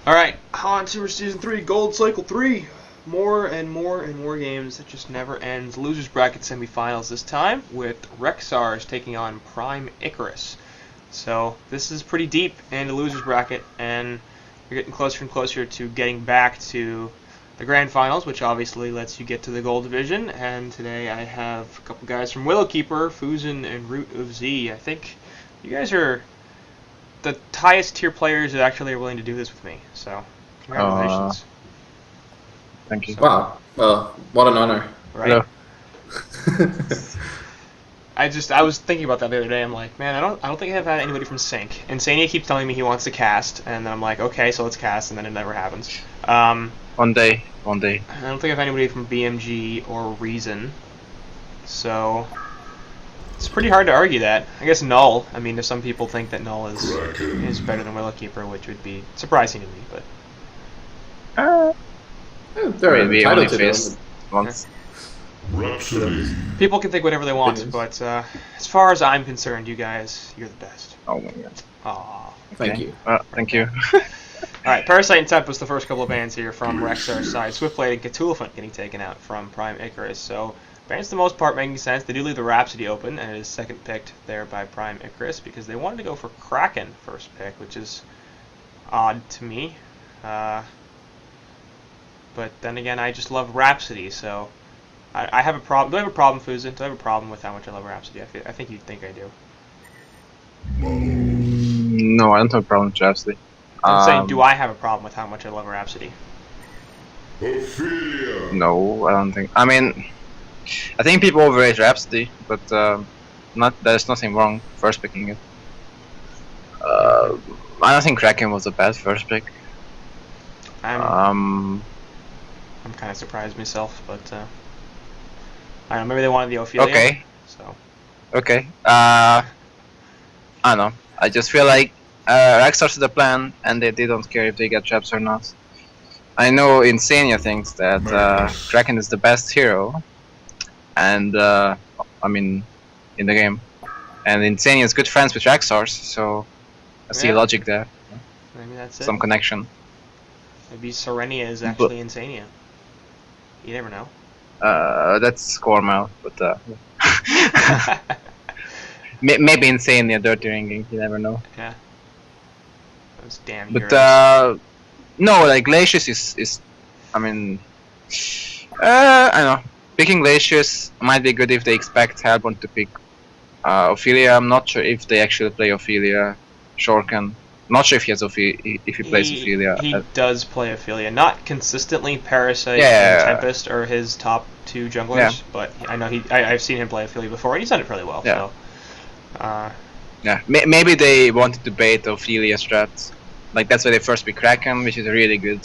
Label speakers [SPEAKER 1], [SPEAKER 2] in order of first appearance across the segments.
[SPEAKER 1] Alright, HoN Tour Season 3, Gold Cycle 3. More and more and more games. It just never ends. Losers bracket semifinals this time with REXXARS taking on Prime Icarus. So this is pretty deep in the losers bracket, and you're getting closer and closer to getting back to the grand finals, which obviously lets you get to the gold division. And today I have a couple guys from Willowkeeper, Fusen, and Root of Z. I think you guys are the highest tier players that actually are willing to do this with me. So congratulations.
[SPEAKER 2] Thank you.
[SPEAKER 1] So,
[SPEAKER 3] wow. Well, what an honor.
[SPEAKER 1] right. I was thinking about that the other day. I'm like, man, I don't think I've had anybody from Sync. And Sania keeps telling me he wants to cast, and then I'm like, okay, so let's cast, and then it never happens.
[SPEAKER 2] One day.
[SPEAKER 1] I don't think I have anybody from BMG or Reason. So it's pretty hard to argue that. I guess Null. I mean, if some people think that Null is better than Willowkeeper, which would be surprising to me, but
[SPEAKER 3] They're
[SPEAKER 2] we
[SPEAKER 3] entitled
[SPEAKER 2] only
[SPEAKER 3] to
[SPEAKER 2] faced
[SPEAKER 3] them.
[SPEAKER 2] once.
[SPEAKER 1] people can think whatever they want.
[SPEAKER 3] Opinions.
[SPEAKER 1] But as far as I'm concerned, you guys, you're the best.
[SPEAKER 2] Oh my god.
[SPEAKER 1] Aww.
[SPEAKER 3] Thank you.
[SPEAKER 2] Thank you.
[SPEAKER 1] Alright, Parasite and Tempest, the first couple of bans here from REXXARS side. Swiftblade and Cthulhufoot getting taken out from Prime Icarus. So, bans for the most part making sense. They do leave the Rhapsody open, and it is second picked there by Prime Icarus because they wanted to go for Kraken first pick, which is odd to me. But then again, I just love Rhapsody, so I have a problem. Do I have a problem, Fusen? Do I have a problem with how much I love Rhapsody? I think you'd think I do.
[SPEAKER 2] No, I don't have a problem with Rhapsody.
[SPEAKER 1] I'm saying, do I have a problem with how much I love Rhapsody?
[SPEAKER 2] No, I don't think. I mean, I think people overrate Rhapsody, but there's nothing wrong first picking it. I don't think Kraken was a bad first pick.
[SPEAKER 1] I'm kind of surprised myself, but I don't know. Maybe they wanted the Ophelia.
[SPEAKER 2] Okay.
[SPEAKER 1] So.
[SPEAKER 2] Okay. I don't know. I just feel like REXXARS is the plan, and they don't care if they get traps or not. I know Insania thinks that Kraken is the best hero, and I mean, in the game, and Insania is good friends with REXXARS, so I see logic there.
[SPEAKER 1] Maybe that's it.
[SPEAKER 2] Some connection.
[SPEAKER 1] Maybe Serenia is actually Insania. You never know.
[SPEAKER 2] That's Cormel, but maybe Insania dirty ringing. You never know.
[SPEAKER 1] Yeah. Those damn
[SPEAKER 2] But
[SPEAKER 1] heroes.
[SPEAKER 2] no, like Glacius is I mean, I don't know. Picking Glacius might be good if they expect Hellborn to pick Ophelia. I'm not sure if they actually play Ophelia. Shorken. Not sure if he has if he plays Ophelia.
[SPEAKER 1] He does play Ophelia, not consistently. Parasite
[SPEAKER 2] Yeah.
[SPEAKER 1] and Tempest are his top two junglers, but I know I've seen him play Ophelia before, and he's done it fairly well.
[SPEAKER 2] Yeah.
[SPEAKER 1] So,
[SPEAKER 2] yeah, maybe they wanted to bait Ophelia strats. Like that's why they first pick Kraken, which is a really good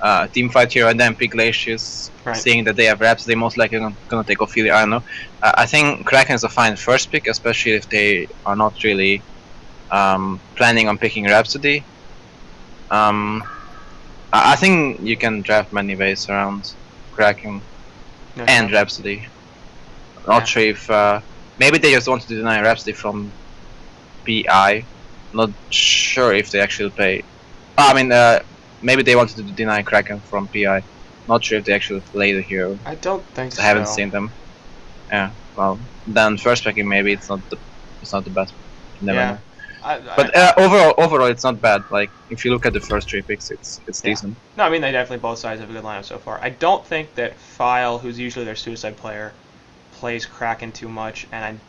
[SPEAKER 2] teamfight hero, and then pick Glacius, seeing that they have Rhapsody, most likely gonna take Ophelia. I don't know. I think Kraken is a fine first pick, especially if they are not really planning on picking Rhapsody. I think you can draft many ways around Kraken and Rhapsody. Not sure if maybe they just wanted to deny Rhapsody from PI. Not sure if they actually play. I mean, maybe they wanted to deny Kraken from PI. Not sure if they actually play the hero.
[SPEAKER 1] I don't think so.
[SPEAKER 2] I haven't seen them. Yeah. Well, then first picking maybe it's not the best. You never know. But overall, it's not bad. Like if you look at the first three picks, it's decent.
[SPEAKER 1] No, I mean they definitely both sides have a good lineup so far. I don't think that File, who's usually their suicide player, plays Kraken too much, and I'm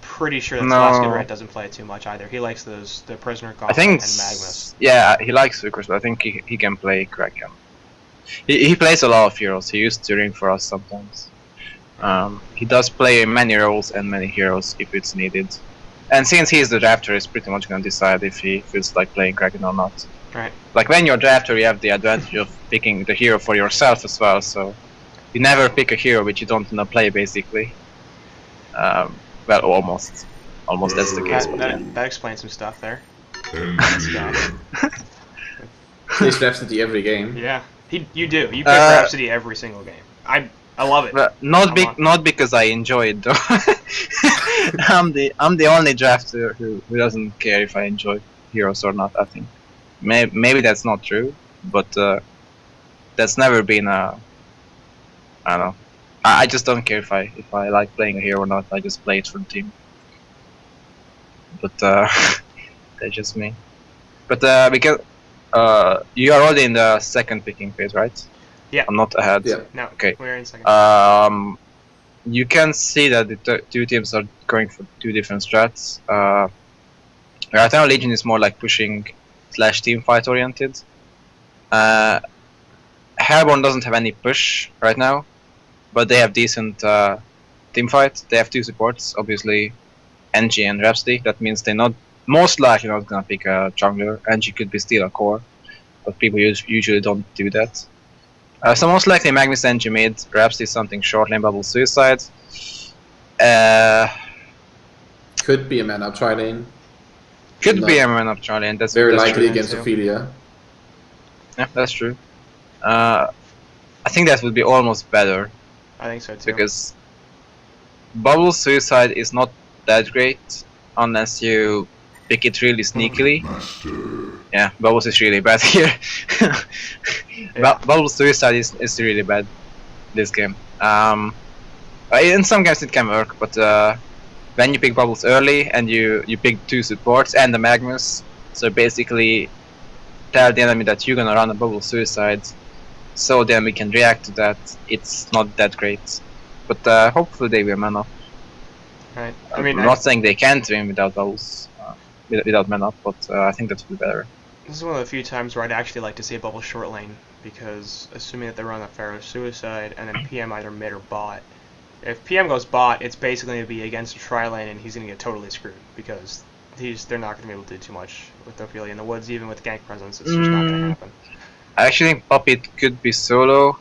[SPEAKER 1] pretty sure that Selassie Red doesn't play it too much either. He likes the Prisoner Gauntlet and Magnus.
[SPEAKER 2] Yeah, he likes Vickers, but I think he can play Kraken. He plays a lot of heroes. He used to ring for us sometimes. He does play many roles and many heroes if it's needed. And since he's the drafter, he's pretty much gonna decide if he feels like playing Kraken or not.
[SPEAKER 1] Right.
[SPEAKER 2] Like when you're a drafter, you have the advantage of picking the hero for yourself as well. So you never pick a hero which you don't wanna play, basically. Well, almost that's the case.
[SPEAKER 1] That explains some stuff there.
[SPEAKER 3] Plays Rhapsody every game.
[SPEAKER 1] Yeah, you do. You pick Rhapsody every single game. I love it.
[SPEAKER 2] Not because I enjoy it though. I'm the only drafter who doesn't care if I enjoy heroes or not. I think maybe that's not true. but that's never been a. I don't know. I just don't care if I like playing a hero or not. I just play it for the team. But that's just me. But because you are already in the second picking phase, right?
[SPEAKER 1] Yeah.
[SPEAKER 2] I'm not ahead.
[SPEAKER 3] Yeah.
[SPEAKER 1] No,
[SPEAKER 2] Okay.
[SPEAKER 1] we're in second.
[SPEAKER 2] You can see that the two teams are going for two different strats. Right now, Legion is more like pushing / team fight oriented. Airborne doesn't have any push right now, but they have decent team fight. They have two supports, obviously, NG and Rhapsody. That means they're not most likely not gonna pick a jungler. NG could be still a core, but people usually don't do that. So most likely Magnus NG mid, Rhapsody something short lane, Bubble Suicide.
[SPEAKER 3] Could be a man up try lane.
[SPEAKER 2] Could be a man up Charlie, and that's
[SPEAKER 3] Very
[SPEAKER 2] that's
[SPEAKER 3] likely
[SPEAKER 2] true.
[SPEAKER 3] against
[SPEAKER 1] too.
[SPEAKER 3] Ophelia.
[SPEAKER 2] Yeah, that's true. I think that would be almost better
[SPEAKER 1] I think so too.
[SPEAKER 2] because Bubble Suicide is not that great unless you pick it really sneakily. Yeah, Bubbles is really bad here. Bubble Suicide is really bad this game. In some games it can work, but when you pick Bubbles early and you pick two supports and the Magnus, so basically tell the enemy that you're gonna run a Bubble Suicide, so then we can react to that. It's not that great, but hopefully they will man up.
[SPEAKER 1] Right. I mean,
[SPEAKER 2] I'm not saying they can't win without Bubbles, without man up, but I think that would be better.
[SPEAKER 1] this is one of the few times where I'd actually like to see a bubble short lane, because assuming that they run a Pharaoh Suicide and then PM either mid or bot, if PM goes bot, it's basically going to be against a tri lane and he's going to get totally screwed, because they're not going to be able to do too much with Ophelia in the woods, even with gank presence. It's just not going to happen.
[SPEAKER 2] I actually think Puppet could be solo,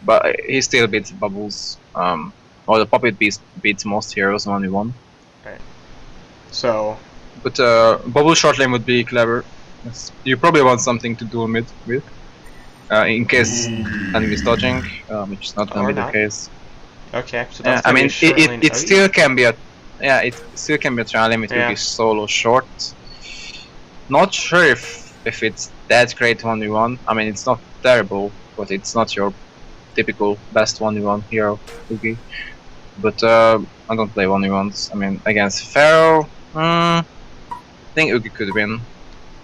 [SPEAKER 2] but he still beats Bubbles. Or the Puppet beats most heroes 1v1.
[SPEAKER 1] So,
[SPEAKER 2] But Bubble short lane would be clever. You probably want something to dual mid with, in case enemy is dodging, which is not gonna
[SPEAKER 1] Or
[SPEAKER 2] be
[SPEAKER 1] not.
[SPEAKER 2] the case.
[SPEAKER 1] okay, so
[SPEAKER 2] Yeah,
[SPEAKER 1] that's
[SPEAKER 2] I
[SPEAKER 1] gonna be
[SPEAKER 2] mean
[SPEAKER 1] a short lane
[SPEAKER 2] it
[SPEAKER 1] Ogi?
[SPEAKER 2] still can be a it still can be a trial limit. It
[SPEAKER 1] Yeah.
[SPEAKER 2] will be solo short. Not sure if it's that great 1v1. I mean, it's not terrible, but it's not your typical best 1v1 hero, Ugi. But I don't play 1v1s. I mean, against Pharaoh, I think Ugi could win.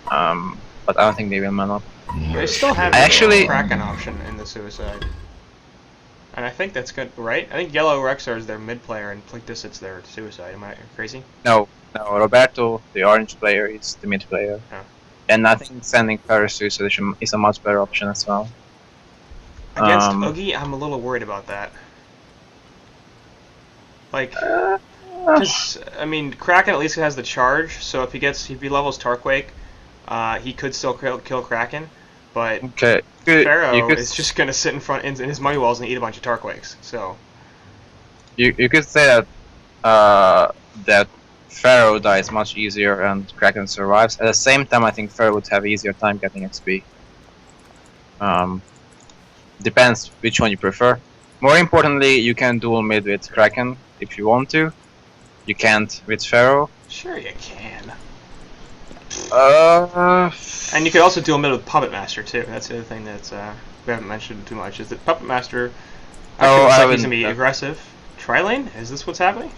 [SPEAKER 2] But I don't think they will man up.
[SPEAKER 1] They still have
[SPEAKER 2] Actually-
[SPEAKER 1] a Kraken option in the Suicide. And I think that's good, right? I think Yellow REXXARS is their mid player and Plictus it's their Suicide. Am I crazy?
[SPEAKER 2] No, Roberto, the orange player, is the mid player.
[SPEAKER 1] Oh.
[SPEAKER 2] And I think sending Paris Suicide is a much better option as well.
[SPEAKER 1] Against Oogie, I'm a little worried about that. Like, 'cause, I mean, Kraken at least has the charge, so if he levels Tarquake, he could still kill Kraken, but
[SPEAKER 2] Okay.
[SPEAKER 1] Pharaoh is just gonna sit in front in his money walls and eat a bunch of Tarquakes. So
[SPEAKER 2] You could say that that Pharaoh dies much easier and Kraken survives. At the same time, I think Pharaoh would have easier time getting XP. Depends which one you prefer. More importantly, you can dual mid with Kraken if you want to. You can't with Pharaoh.
[SPEAKER 1] sure you can.
[SPEAKER 2] And
[SPEAKER 1] And you could also dual mid with Puppet Master too. That's the other thing that we haven't mentioned too much. Is that Puppet Master actually looks like he's gonna be aggressive. Tri-lane? Is this what's happening?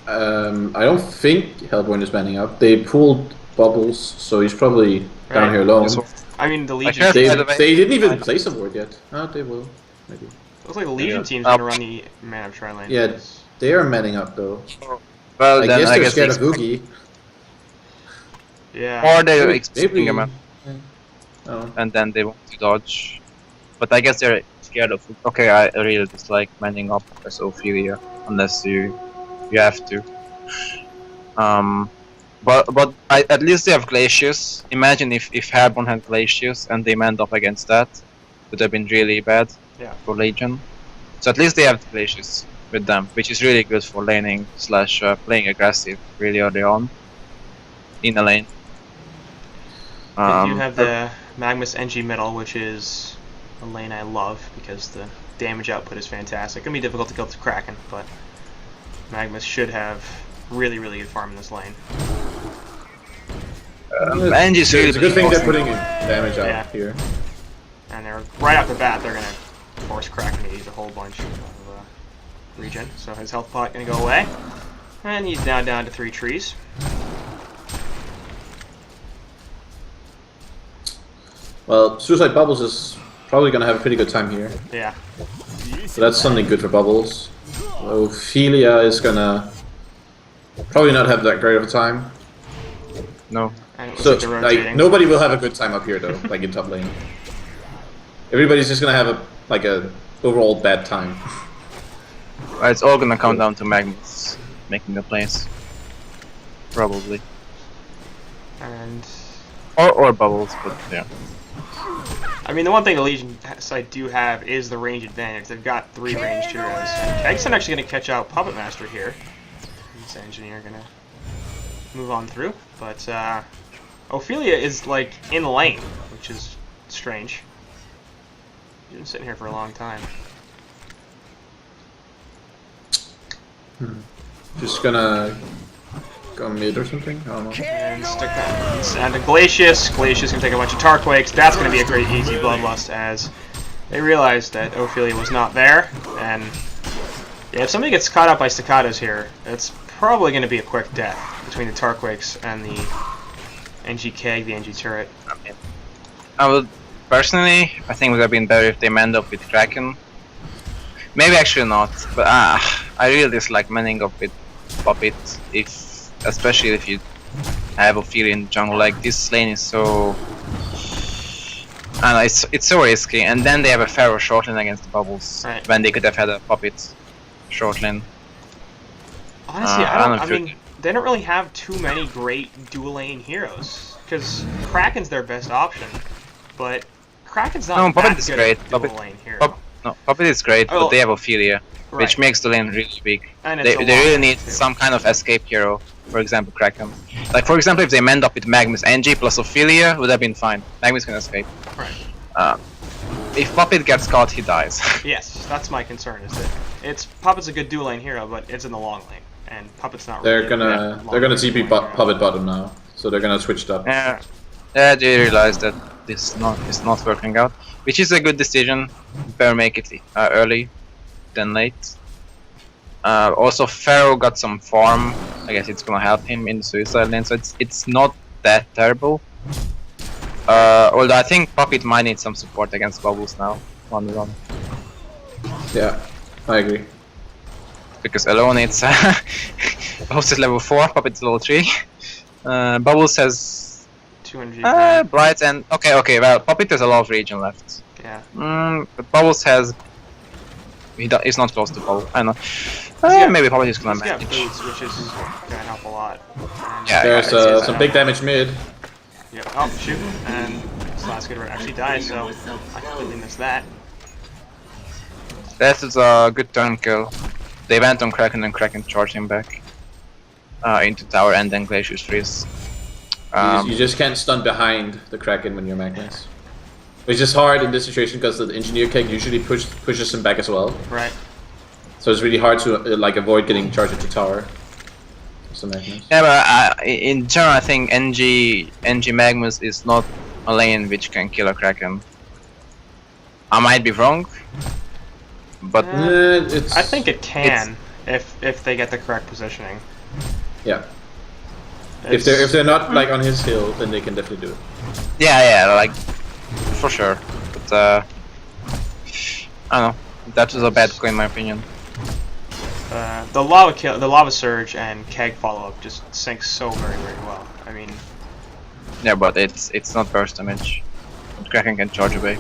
[SPEAKER 3] I don't think Hellborn is manning up. They pulled Bubbles, so he's probably down
[SPEAKER 1] Right.
[SPEAKER 3] here alone.
[SPEAKER 2] Yes,
[SPEAKER 1] I mean, the Legion.
[SPEAKER 2] guess-
[SPEAKER 3] They,
[SPEAKER 2] By the way-
[SPEAKER 3] they didn't even place a ward yet. Oh, they will. Maybe.
[SPEAKER 1] Looks like the Legion
[SPEAKER 2] Yeah.
[SPEAKER 1] team's gonna run the man of Tri-lane.
[SPEAKER 3] Yeah, they are manning up though.
[SPEAKER 2] well,
[SPEAKER 3] I
[SPEAKER 2] then
[SPEAKER 3] guess
[SPEAKER 2] I
[SPEAKER 3] they're
[SPEAKER 2] guess
[SPEAKER 3] scared
[SPEAKER 2] they
[SPEAKER 3] of Oogie.
[SPEAKER 1] Yeah.
[SPEAKER 2] or they're
[SPEAKER 3] Maybe-
[SPEAKER 2] expecting him,
[SPEAKER 3] Oh.
[SPEAKER 2] and then they want to dodge. But I guess they're scared of. Okay, I really dislike manning up as Ophelia unless you have to. But at least they have Glacius. Imagine if Hellborn had Glacius and they manned up against that, would have been really bad
[SPEAKER 1] Yeah.
[SPEAKER 2] for Legion. So at least they have Glacius with them, which is really good for laning / playing aggressive really early on in the lane.
[SPEAKER 1] They do have the Magnus NG middle, which is a lane I love because the damage output is fantastic. It's gonna be difficult to kill the Kraken, but Magnus should have really, really good farm in this lane.
[SPEAKER 2] Angie is really
[SPEAKER 3] It's a good thing they're
[SPEAKER 2] awesome.
[SPEAKER 3] putting in. damage out
[SPEAKER 1] Yeah.
[SPEAKER 3] here.
[SPEAKER 1] And they're right off the bat, they're gonna force Kraken to use a whole bunch of regen. So his health pot gonna go away, and he's now down to 3 trees.
[SPEAKER 3] Well, Suicide Bubbles is probably gonna have a pretty good time here.
[SPEAKER 1] Yeah.
[SPEAKER 3] So that's something good for Bubbles. Ophelia is gonna probably not have that great of a time.
[SPEAKER 2] No.
[SPEAKER 1] And it looks
[SPEAKER 3] So
[SPEAKER 1] like they're
[SPEAKER 3] like
[SPEAKER 1] rotating.
[SPEAKER 3] nobody will have a good time up here though, like in top lane. Everybody's just gonna have a overall bad time.
[SPEAKER 2] Well, it's all gonna come down to Magnus making the plays. Probably.
[SPEAKER 1] And
[SPEAKER 2] Or Bubbles, but yeah.
[SPEAKER 1] I mean, the one thing the Legion side do have is the range advantage. They've got 3 ranged heroes. And Keg's actually going to catch out Puppet Master here. This engineer going to move on through. But Ophelia is like in lane, which is strange. She's been sitting here for a long time.
[SPEAKER 3] Just gonna go mid or something? I don't know.
[SPEAKER 1] And stick that. And to Glacius. Glacius can take a bunch of Tarquakes. That's going to be a great easy bloodlust as they realize that Ophelia was not there. And yeah, if somebody gets caught up by staccatos here, it's probably going to be a quick death between the Tarquakes and the NG Keg, the NG turret.
[SPEAKER 2] I would personally, I think it would have been better if they manned up with Kraken. Maybe actually not, but I really dislike manning up with Puppet, especially if you have Ophelia in jungle. Like this lane is so, I don't know, it's so risky, and then they have a Pharaoh short lane against the Bubbles
[SPEAKER 1] Right.
[SPEAKER 2] when they could have had a Puppet short lane.
[SPEAKER 1] Honestly,
[SPEAKER 2] I
[SPEAKER 1] I mean, they don't really have too many great dual lane heroes because Kraken's their best option, but Kraken's not
[SPEAKER 2] No, Puppet
[SPEAKER 1] that
[SPEAKER 2] is
[SPEAKER 1] good
[SPEAKER 2] great.
[SPEAKER 1] at dual
[SPEAKER 2] Puppet-
[SPEAKER 1] lane hero.
[SPEAKER 2] No, Puppet is great,
[SPEAKER 1] Oh,
[SPEAKER 2] but they have Ophelia,
[SPEAKER 1] right.
[SPEAKER 2] which makes the lane really weak.
[SPEAKER 1] And
[SPEAKER 2] They
[SPEAKER 1] it's a
[SPEAKER 2] really
[SPEAKER 1] long
[SPEAKER 2] need
[SPEAKER 1] too.
[SPEAKER 2] some kind of escape hero, for example Kraken. Like for example, if they manned up with Magnus, NG plus Ophelia would have been fine. Magnus can escape.
[SPEAKER 1] Right.
[SPEAKER 2] If Puppet gets caught, he dies.
[SPEAKER 1] Yes, that's my concern. Is that Puppet's a good dual lane hero, but it's in the long lane, and Puppet's not.
[SPEAKER 3] They're
[SPEAKER 1] really
[SPEAKER 3] gonna TP Puppet bottom now, so they're gonna switch it up.
[SPEAKER 2] Yeah, they realize that this is not working out, which is a good decision. Better make it early than late. Also, Pharaoh got some farm. I guess it's gonna help him in the suicide lane, so it's not that terrible. Although I think Puppet might need some support against Bubbles now, 1v1.
[SPEAKER 3] Yeah, I agree.
[SPEAKER 2] Because alone it's Bubbles is level 4, Puppet's level 3. Bubbles has
[SPEAKER 1] 200.
[SPEAKER 2] Blight and okay. Well, Puppet has a lot of regen left.
[SPEAKER 1] Yeah.
[SPEAKER 2] But Bubbles has. He's not close to Bubble. I don't know.
[SPEAKER 1] got-
[SPEAKER 2] Maybe Puppet is gonna
[SPEAKER 1] He's got
[SPEAKER 2] manage.
[SPEAKER 1] boots, which is gonna help a lot. And
[SPEAKER 2] Yeah,
[SPEAKER 3] There's
[SPEAKER 2] it's
[SPEAKER 3] some big damage mid.
[SPEAKER 1] Yep. Oh, shoot. And Slaskid actually died, so I completely missed that.
[SPEAKER 2] That is a good turn kill. They went on Kraken and Kraken charged him back into tower, and then Glacius freeze.
[SPEAKER 3] You just can't stun behind the Kraken when you're Magnus. Which is hard in this situation because the engineer keg usually pushes him back as well.
[SPEAKER 1] Right.
[SPEAKER 3] So it's really hard to like avoid getting charged into tower. So Magnus.
[SPEAKER 2] Yeah, but in general, I think NG Magnus is not a lane which can kill a Kraken. I might be wrong, but
[SPEAKER 3] It's,
[SPEAKER 1] I think it can if they get the correct positioning.
[SPEAKER 3] yeah. If they're not like on his hill, then they can definitely do it.
[SPEAKER 2] yeah, like for sure. But I don't know. That was a bad call in my opinion.
[SPEAKER 1] The lava surge and keg follow up just syncs so very well. I mean,
[SPEAKER 2] Yeah, but it's not burst damage. Kraken can charge away.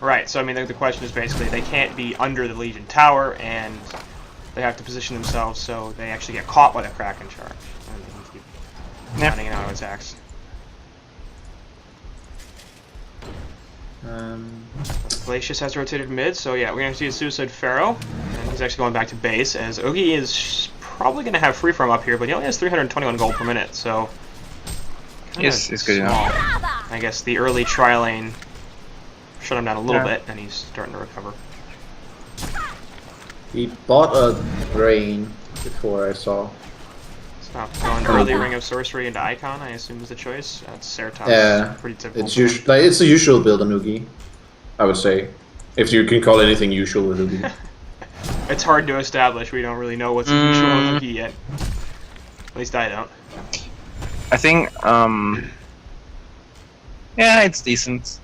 [SPEAKER 1] right. So I mean, the question is basically they can't be under the Legion tower, and they have to position themselves so they actually get caught by the Kraken charge, and they can keep running auto attacks. Glacius has rotated mid, so yeah, we're going to see a Suicide Pharaoh, and he's actually going back to base, as Ogi is probably going to have free farm up here, but he only has 321 gold per minute, so...
[SPEAKER 2] It's good
[SPEAKER 1] small.
[SPEAKER 2] enough.
[SPEAKER 1] I guess the early tri lane shut him down a little bit, and he's starting to recover.
[SPEAKER 3] He bought a brain before I saw.
[SPEAKER 1] Stop going early Ring of Sorcery into Icon, I assume is the choice. That's Ceratops.
[SPEAKER 3] Yeah,
[SPEAKER 1] Pretty typical.
[SPEAKER 3] It's the usual build on Oogie, I would say. If you can call anything usual with Oogie.
[SPEAKER 1] It's hard to establish. We don't really know what's usual with Oogie yet. At least I don't.
[SPEAKER 2] I think, yeah, it's decent.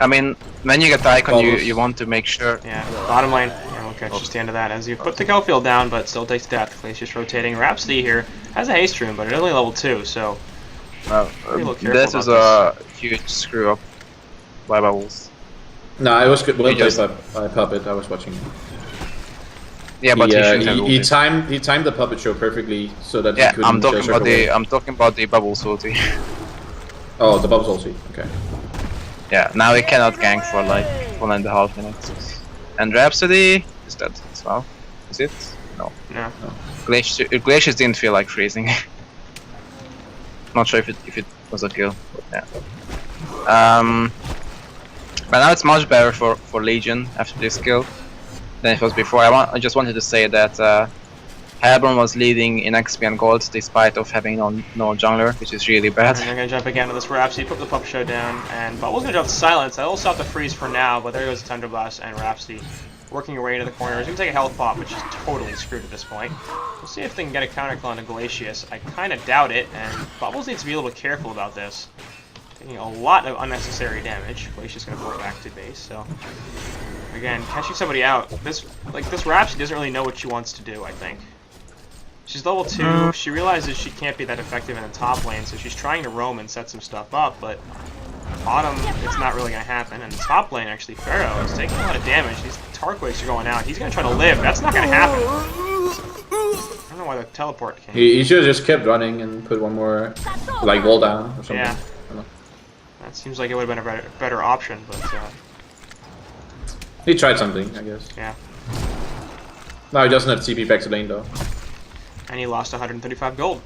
[SPEAKER 2] I mean, when you get the icon, you want to make sure.
[SPEAKER 1] Yeah, bottom lane. Yeah, we'll catch just the end of that as you put the kill field down, but still takes death. Glacius rotating. Rhapsody here has a haste rune, but it's only level 2, so.
[SPEAKER 2] This is a huge screw up by Bubbles.
[SPEAKER 3] No, it was good. Well played by Puppet. I was watching.
[SPEAKER 2] Yeah, but
[SPEAKER 3] he timed the Puppet show perfectly so that he couldn't.
[SPEAKER 2] I'm talking about the Bubbles ulti.
[SPEAKER 3] Oh, the Bubbles ulti. Okay.
[SPEAKER 2] Yeah, now he cannot gank for like 1.5 minutes. And Rhapsody is dead as well. Is it? No.
[SPEAKER 1] No.
[SPEAKER 2] Glacius didn't feel like freezing. Not sure if it was a kill, but yeah. But now it's much better for Legion after this kill than it was before. I just wanted to say that Hellborn was leading in XP and gold despite of having no jungler, which is really bad.
[SPEAKER 1] And they're gonna jump again to this Rhapsody, put the Pup Show down, and Bubble's gonna jump to Silence. That'll stop the freeze for now, but there goes the Thunder Blast and Rhapsody working her way into the corner. He's gonna take a health pop, which is totally screwed at this point. We'll see if they can get a counter clone to Glacius. I kinda doubt it, and Bubbles needs to be a little bit careful about this. Taking a lot of unnecessary damage. Glacius gonna pull back to base, so again, catching somebody out. This Rhapsody doesn't really know what she wants to do, I think. She's level 2, she realizes she can't be that effective in the top lane, so she's trying to roam and set some stuff up, but bottom, it's not really going to happen. And top lane, actually, Pharaoh is taking a lot of damage. These Tarquakes are going out. He's going to try to live. That's not going to happen. I don't know why the teleport came.
[SPEAKER 3] He should have just kept running and put one more, like, wall down or something.
[SPEAKER 1] Yeah. That seems like it would have been a better option, but...
[SPEAKER 3] he tried something, I guess.
[SPEAKER 1] Yeah.
[SPEAKER 3] No, he doesn't have TP back to lane, though.
[SPEAKER 1] And he lost 135 gold.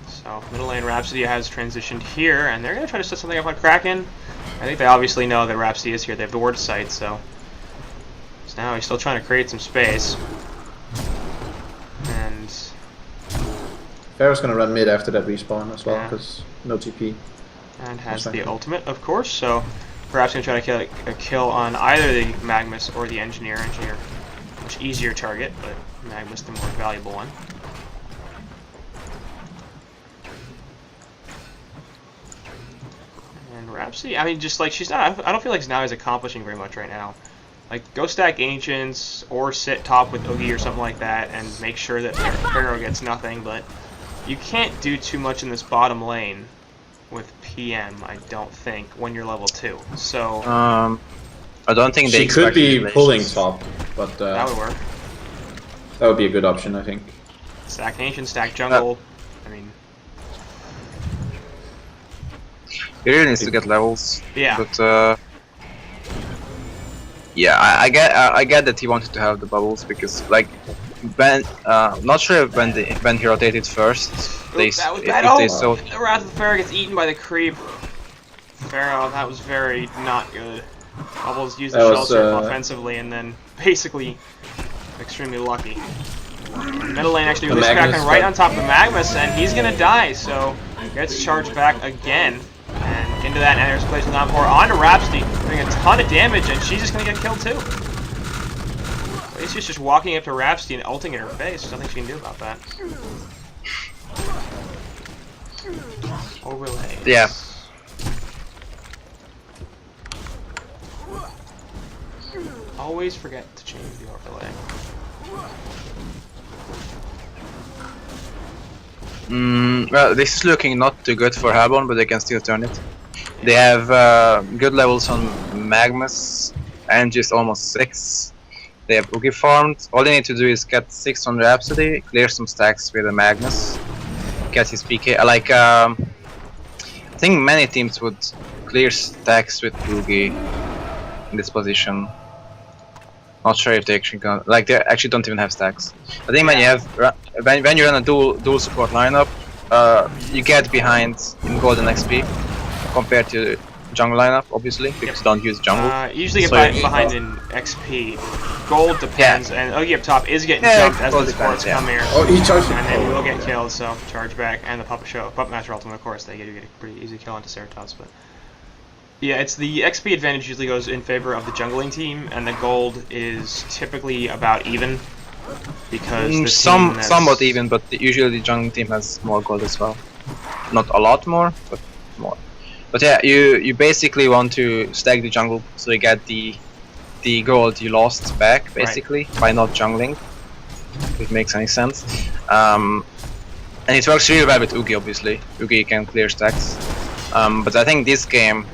[SPEAKER 1] So, middle lane Rhapsody has transitioned here, and they're going to try to set something up on Kraken. I think they obviously know that Rhapsody is here. They have the ward sight, so now he's still trying to create some space. And
[SPEAKER 3] Pharaoh's going to run mid after that respawn as well, because no TP.
[SPEAKER 1] And has the ultimate, of course, so perhaps going to try to kill a kill on either the Magnus or the Engineer. Engineer, much easier target, but Magnus the more valuable one. And Rhapsody, I mean, just like she's not. I don't feel like now is accomplishing very much right now. Like, go stack Ancients or sit top with Oogie or something like that, and make sure that Pharaoh gets nothing. But you can't do too much in this bottom lane with PM, I don't think, when you're level 2. So
[SPEAKER 2] I don't think they.
[SPEAKER 3] She could be pulling top, but
[SPEAKER 1] that would work.
[SPEAKER 3] That would be a good option, I think.
[SPEAKER 1] Stack Ancient, stack Jungle. I mean,
[SPEAKER 2] he really needs to get levels.
[SPEAKER 1] Yeah.
[SPEAKER 2] But yeah, I get that he wanted to have the bubbles because like when not sure when he rotated first.
[SPEAKER 1] That was bad. The Wrath of the Pharaoh gets eaten by the creep. Pharaoh, that was very not good. Bubbles used the shell surf offensively and then basically extremely lucky. Middle lane actually released Kraken right on top of Magnus, and he's gonna die, so gets charged back again. And into that, and there's a place with Encore onto Rhapsody, doing a ton of damage, and she's just gonna get killed too. At least she's just walking up to Rhapsody and ulting in her face. There's nothing she can do about that. Overlay.
[SPEAKER 2] Yeah.
[SPEAKER 1] Always forget to change the overlay.
[SPEAKER 2] Well, this is looking not too good for Hellborn, but they can still turn it. They have good levels on Magnus, and just almost 6. They have Oogie farmed. All they need to do is get 6 on Rhapsody, clear some stacks with the Magnus, get his PK. I think many teams would clear stacks with Oogie in this position. Not sure if they actually can, like they actually don't even have stacks. I think when you have when you run a dual support lineup, you get behind in golden XP compared to jungle lineup, obviously, because you don't use jungle.
[SPEAKER 1] Usually get
[SPEAKER 2] So
[SPEAKER 1] behind in XP. Gold depends, and Oogie up top is getting jumped as the supports come here.
[SPEAKER 3] Oh, he charged him.
[SPEAKER 1] And they will get killed, so charge back. And the Puppet Master ultimate, of course, they get a pretty easy kill onto Ceratops. But yeah, it's the XP advantage usually goes in favor of the jungling team, and the gold is typically about even. Because the
[SPEAKER 2] somewhat even, but usually the jungling team has more gold as well. Not a lot more, but more. But yeah, you basically want to stack the jungle so you get the gold you lost back, basically, by not jungling. If it makes any sense. And it works really well with Oogie, obviously. Oogie can clear stacks. But I think this game,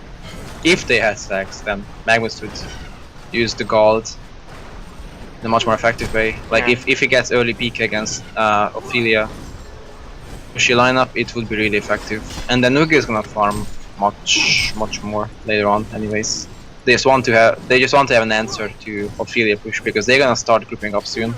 [SPEAKER 2] if they had stacks, then Magnus would use the gold in a much more effective way. Like if he gets early PK against Ophelia Ushi lineup, it would be really effective. And then Oogie is gonna farm much more later on anyways. They just want to have an answer to Ophelia push because they're gonna start grouping up soon.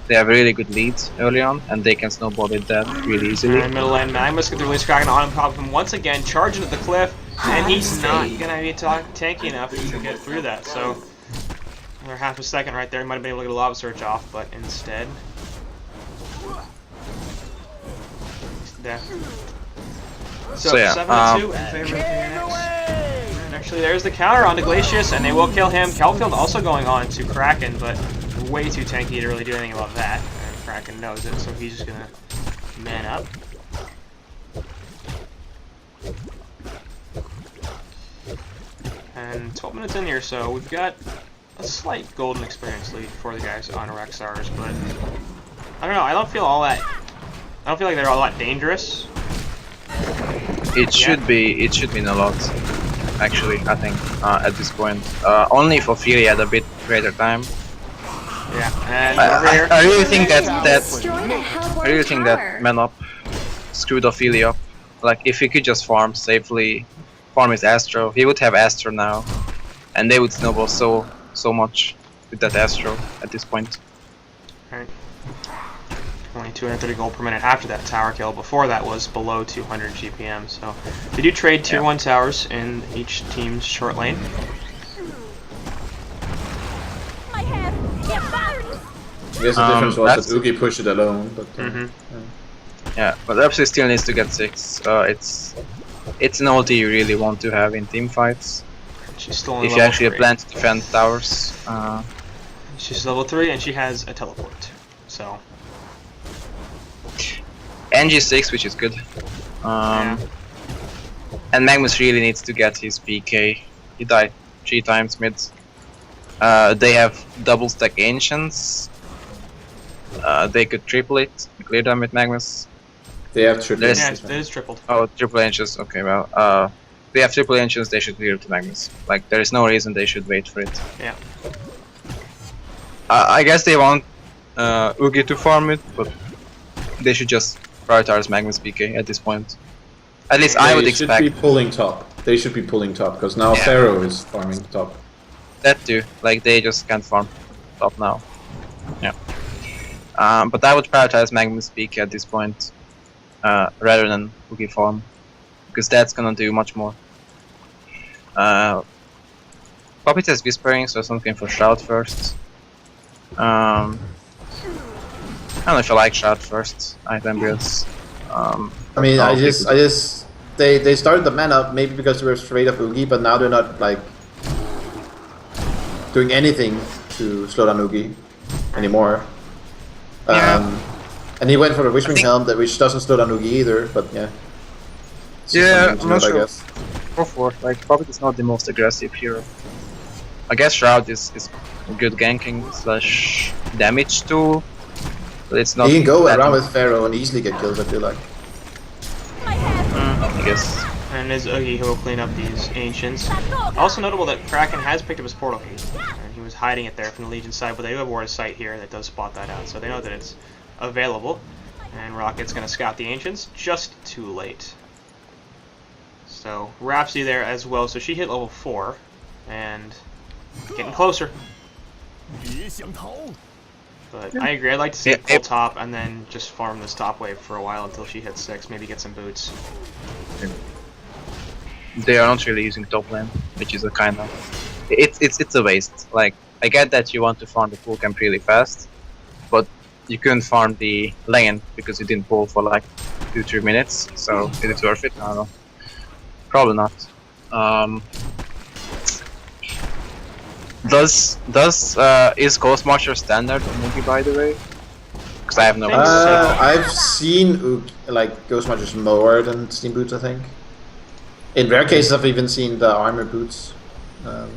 [SPEAKER 2] They have really good leads early on and they can snowball with that really easily.
[SPEAKER 1] And middle lane, Magnus gets the release Kraken on top of him once again, charging to the cliff, and he's not gonna be tanky enough to get through that. So another half a second right there. He might have been able to get a Lava Surge off, but instead, death. So
[SPEAKER 2] yeah,
[SPEAKER 1] 7-2 in favor of KNX. And actually, there's the counter onto Glacius, and they will kill him. Kelfield also going on to Kraken, but way too tanky to really do anything about that. And Kraken knows it, so he's just gonna man up. And 12 minutes in here, so we've got a slight golden experience lead for the guys on REXXARS, but I don't know. I don't feel like they're all that dangerous.
[SPEAKER 2] It should be in a lot, actually. I think at this point, only if Ophelia had a bit greater time.
[SPEAKER 1] Yeah, and over here.
[SPEAKER 2] I really think that man up screwed Ophelia up. Like if he could just farm safely, farm his Astro, he would have Astro now, and they would snowball so much with that Astro at this point.
[SPEAKER 1] Right. Only 230 gold per minute after that tower kill. Before that was below 200 GPM. So they do trade tier 1 towers in each team's short lane.
[SPEAKER 3] I guess the difference was that Oogie pushed it alone, but
[SPEAKER 2] yeah, but Epsi still needs to get 6. It's an ulti you really want to have in team fights.
[SPEAKER 1] She's still only
[SPEAKER 2] if you actually plan to defend towers.
[SPEAKER 1] She's level 3 and she has a teleport. So
[SPEAKER 2] NG6, which is good. And Magnus really needs to get his PK. He died 3 times mid. They have double stack ancients. They could triple it, clear them with Magnus.
[SPEAKER 3] They have triple.
[SPEAKER 1] Yeah, it is tripled.
[SPEAKER 2] Oh, triple ancients. Okay, well, they have triple ancients. They should clear it to Magnus. Like there is no reason they should wait for it.
[SPEAKER 1] Yeah.
[SPEAKER 2] I guess they want Oogie to farm it, but they should just prioritize Magnus PK at this point. At least I would expect.
[SPEAKER 3] They should be pulling top. They should be pulling top because now Pharaoh is farming top.
[SPEAKER 2] That too. Like they just can't farm top now. Yeah. But I would prioritize Magnus PK at this point rather than Oogie farm because that's gonna do much more. Puppet has Whispering, so something for Shroud first. I don't know if I like Shroud first. Item builds.
[SPEAKER 3] I mean, they started the mana maybe because they were straight up Oogie, but now they're not like doing anything to slow down Oogie anymore. And he went for the Wishing Helm, which doesn't slow down Oogie either. But yeah.
[SPEAKER 2] I'm not sure. I guess. Go for it. Like Puppet is not the most aggressive hero. I guess Shroud is a good ganking / damage tool. But it's not.
[SPEAKER 3] He can go around with Pharaoh and easily get kills, I feel like.
[SPEAKER 2] I guess.
[SPEAKER 1] And there's Oogie who will clean up these ancients. Also notable that Kraken has picked up his portal key, and he was hiding it there from the Legion side, but they do have Ward of Sight here that does spot that out, so they know that it's available. And Rocket's going to scout the ancients just too late. So Rhapsody there as well, so she hit level 4, and getting closer. But I agree, I'd like to see it pull top and then just farm this top wave for a while until she hits 6, maybe get some boots.
[SPEAKER 2] they are not really using top lane, which is a kind of it's a waste. Like I get that you want to farm the full camp really fast, but you couldn't farm the lane because you didn't pull for like 2-3 minutes. So is it worth it? I don't know. Probably not. Is Ghost Marcher standard on Mugi, by the way? Because I have no.
[SPEAKER 3] I've seen like Ghost Marchers more than Steam Boots, I think. In rare cases, I've even seen the armor boots.
[SPEAKER 2] I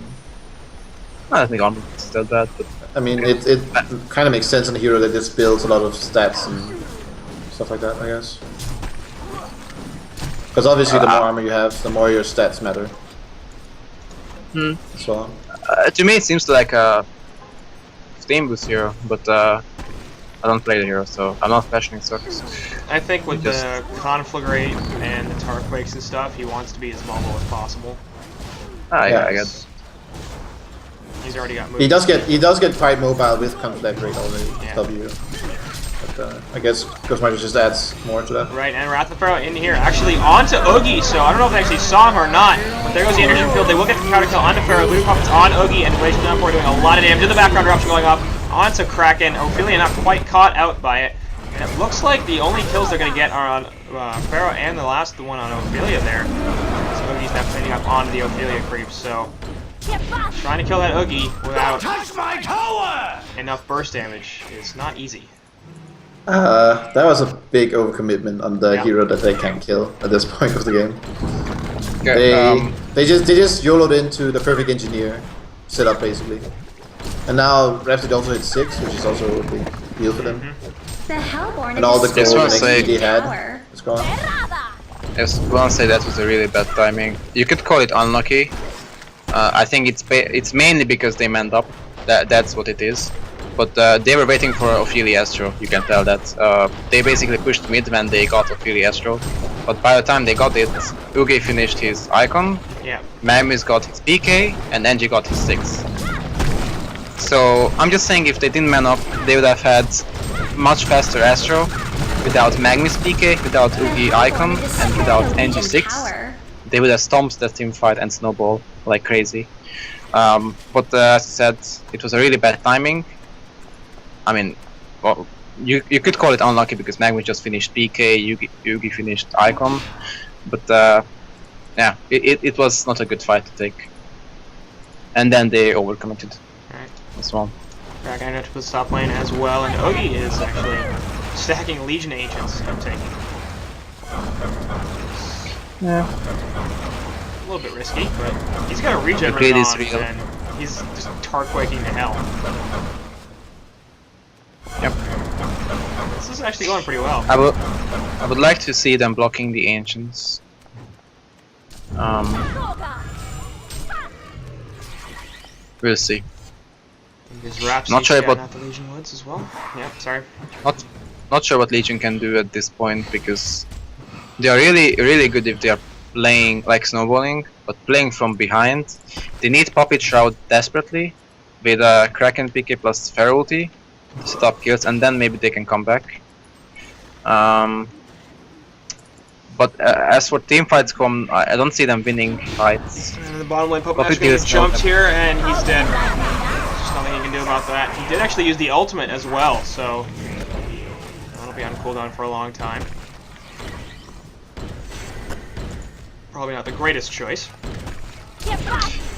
[SPEAKER 2] don't think armor boots is that bad, but
[SPEAKER 3] I mean, it kind of makes sense in a hero that just builds a lot of stats and stuff like that, I guess. Because obviously, the more armor you have, the more your stats matter. As well.
[SPEAKER 2] To me, it seems like a Steam Boost hero, but I don't play the hero, so I'm not fashioning circus.
[SPEAKER 1] I think with the Conflagrate and the Tarquakes and stuff, he wants to be as mobile as possible.
[SPEAKER 2] Yeah, I guess.
[SPEAKER 1] He's already got moves.
[SPEAKER 3] He does get quite mobile with Conflagrate already.
[SPEAKER 1] Yeah.
[SPEAKER 3] W. But I guess Ghost Marcher just adds more to that.
[SPEAKER 1] Right, and Wrath of Pharaoh in here, actually onto Oogie, so I don't know if they actually saw him or not, but there goes the energy field. They will get the counter kill onto Pharaoh. Looting Puppets on Oogie, and Relation Downpour doing a lot of damage. In the background eruption going up onto Kraken. Ophelia not quite caught out by it. And it looks like the only kills they're going to get are on Pharaoh and the one on Ophelia there. So Oogie's now ending up onto the Ophelia creep, so trying to kill that Oogie without enough burst damage is not easy.
[SPEAKER 3] That was a big overcommitment on the hero that they can't kill at this point of the game.
[SPEAKER 2] Okay,
[SPEAKER 3] they just YOLO'd into the perfect engineer setup basically, and now Rhapsody also hit 6, which is also a big deal for them. And all the gold and XP they had is gone.
[SPEAKER 2] I just want to say that was a really bad timing. You could call it unlucky. I think it's mainly because they manned up. That's what it is. But they were waiting for Ophelia Astro, you can tell that. They basically pushed mid when they got Ophelia Astro. But by the time they got it, Uge finished his Icon, Magnus got his PK, and Engie got his 6. So I'm just saying if they didn't man up, they would have had much faster Astro, without Magnus PK, without Uge Icon, and without Engie 6. They would have stomped that team fight and snowball like crazy. But as I said, it was a really bad timing. I mean, well, you could call it unlucky because Magnus just finished PK, Yugi finished Icon, but yeah, it was not a good fight to take. And then they overcommitted as well.
[SPEAKER 1] Kraken ended up to the top lane as well, and Oogie is actually stacking Legion Agents I'm taking.
[SPEAKER 2] Yeah.
[SPEAKER 1] A little bit risky, but he's got a regen ring on, and he's just Tarquaking to hell.
[SPEAKER 2] Yep.
[SPEAKER 1] This is actually going pretty well.
[SPEAKER 2] I would like to see them blocking the Ancients. We'll see.
[SPEAKER 1] Not sure about the Legion Woods as well. Yeah, sorry.
[SPEAKER 2] Not sure what Legion can do at this point because they are really good if they are playing like snowballing, but playing from behind. They need Puppet Shroud desperately with a Kraken PK plus Pharaoh ulti to set up kills, and then maybe they can come back. But as for team fights come, I don't see them winning fights.
[SPEAKER 1] The bottom lane Puppet actually gets jumped here, and he's dead. There's just nothing he can do about that. He did actually use the ultimate as well, so that'll be on cooldown for a long time. Probably not the greatest choice.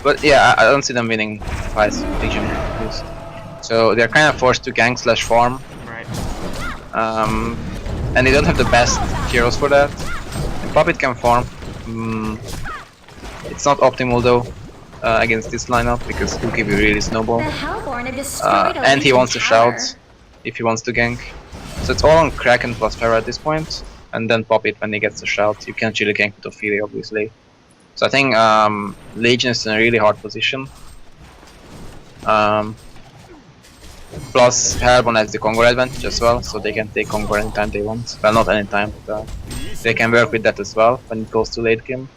[SPEAKER 2] But yeah, I don't see them winning fights, Legion. So they're kind of forced to gank / farm.
[SPEAKER 1] Right.
[SPEAKER 2] And they don't have the best heroes for that. Puppet can farm. It's not optimal though against this lineup because Uki will really snowball. And he wants to shout if he wants to gank. So it's all on Kraken plus Pharaoh at this point. And then Puppet when he gets the shout. You can't really gank with Ophelia obviously. So I think Legion is in a really hard position. Plus Hellborn has the Conquer advantage as well, so they can take Conquer anytime they want. Well, not anytime, but they can work with that as well when it goes to late game.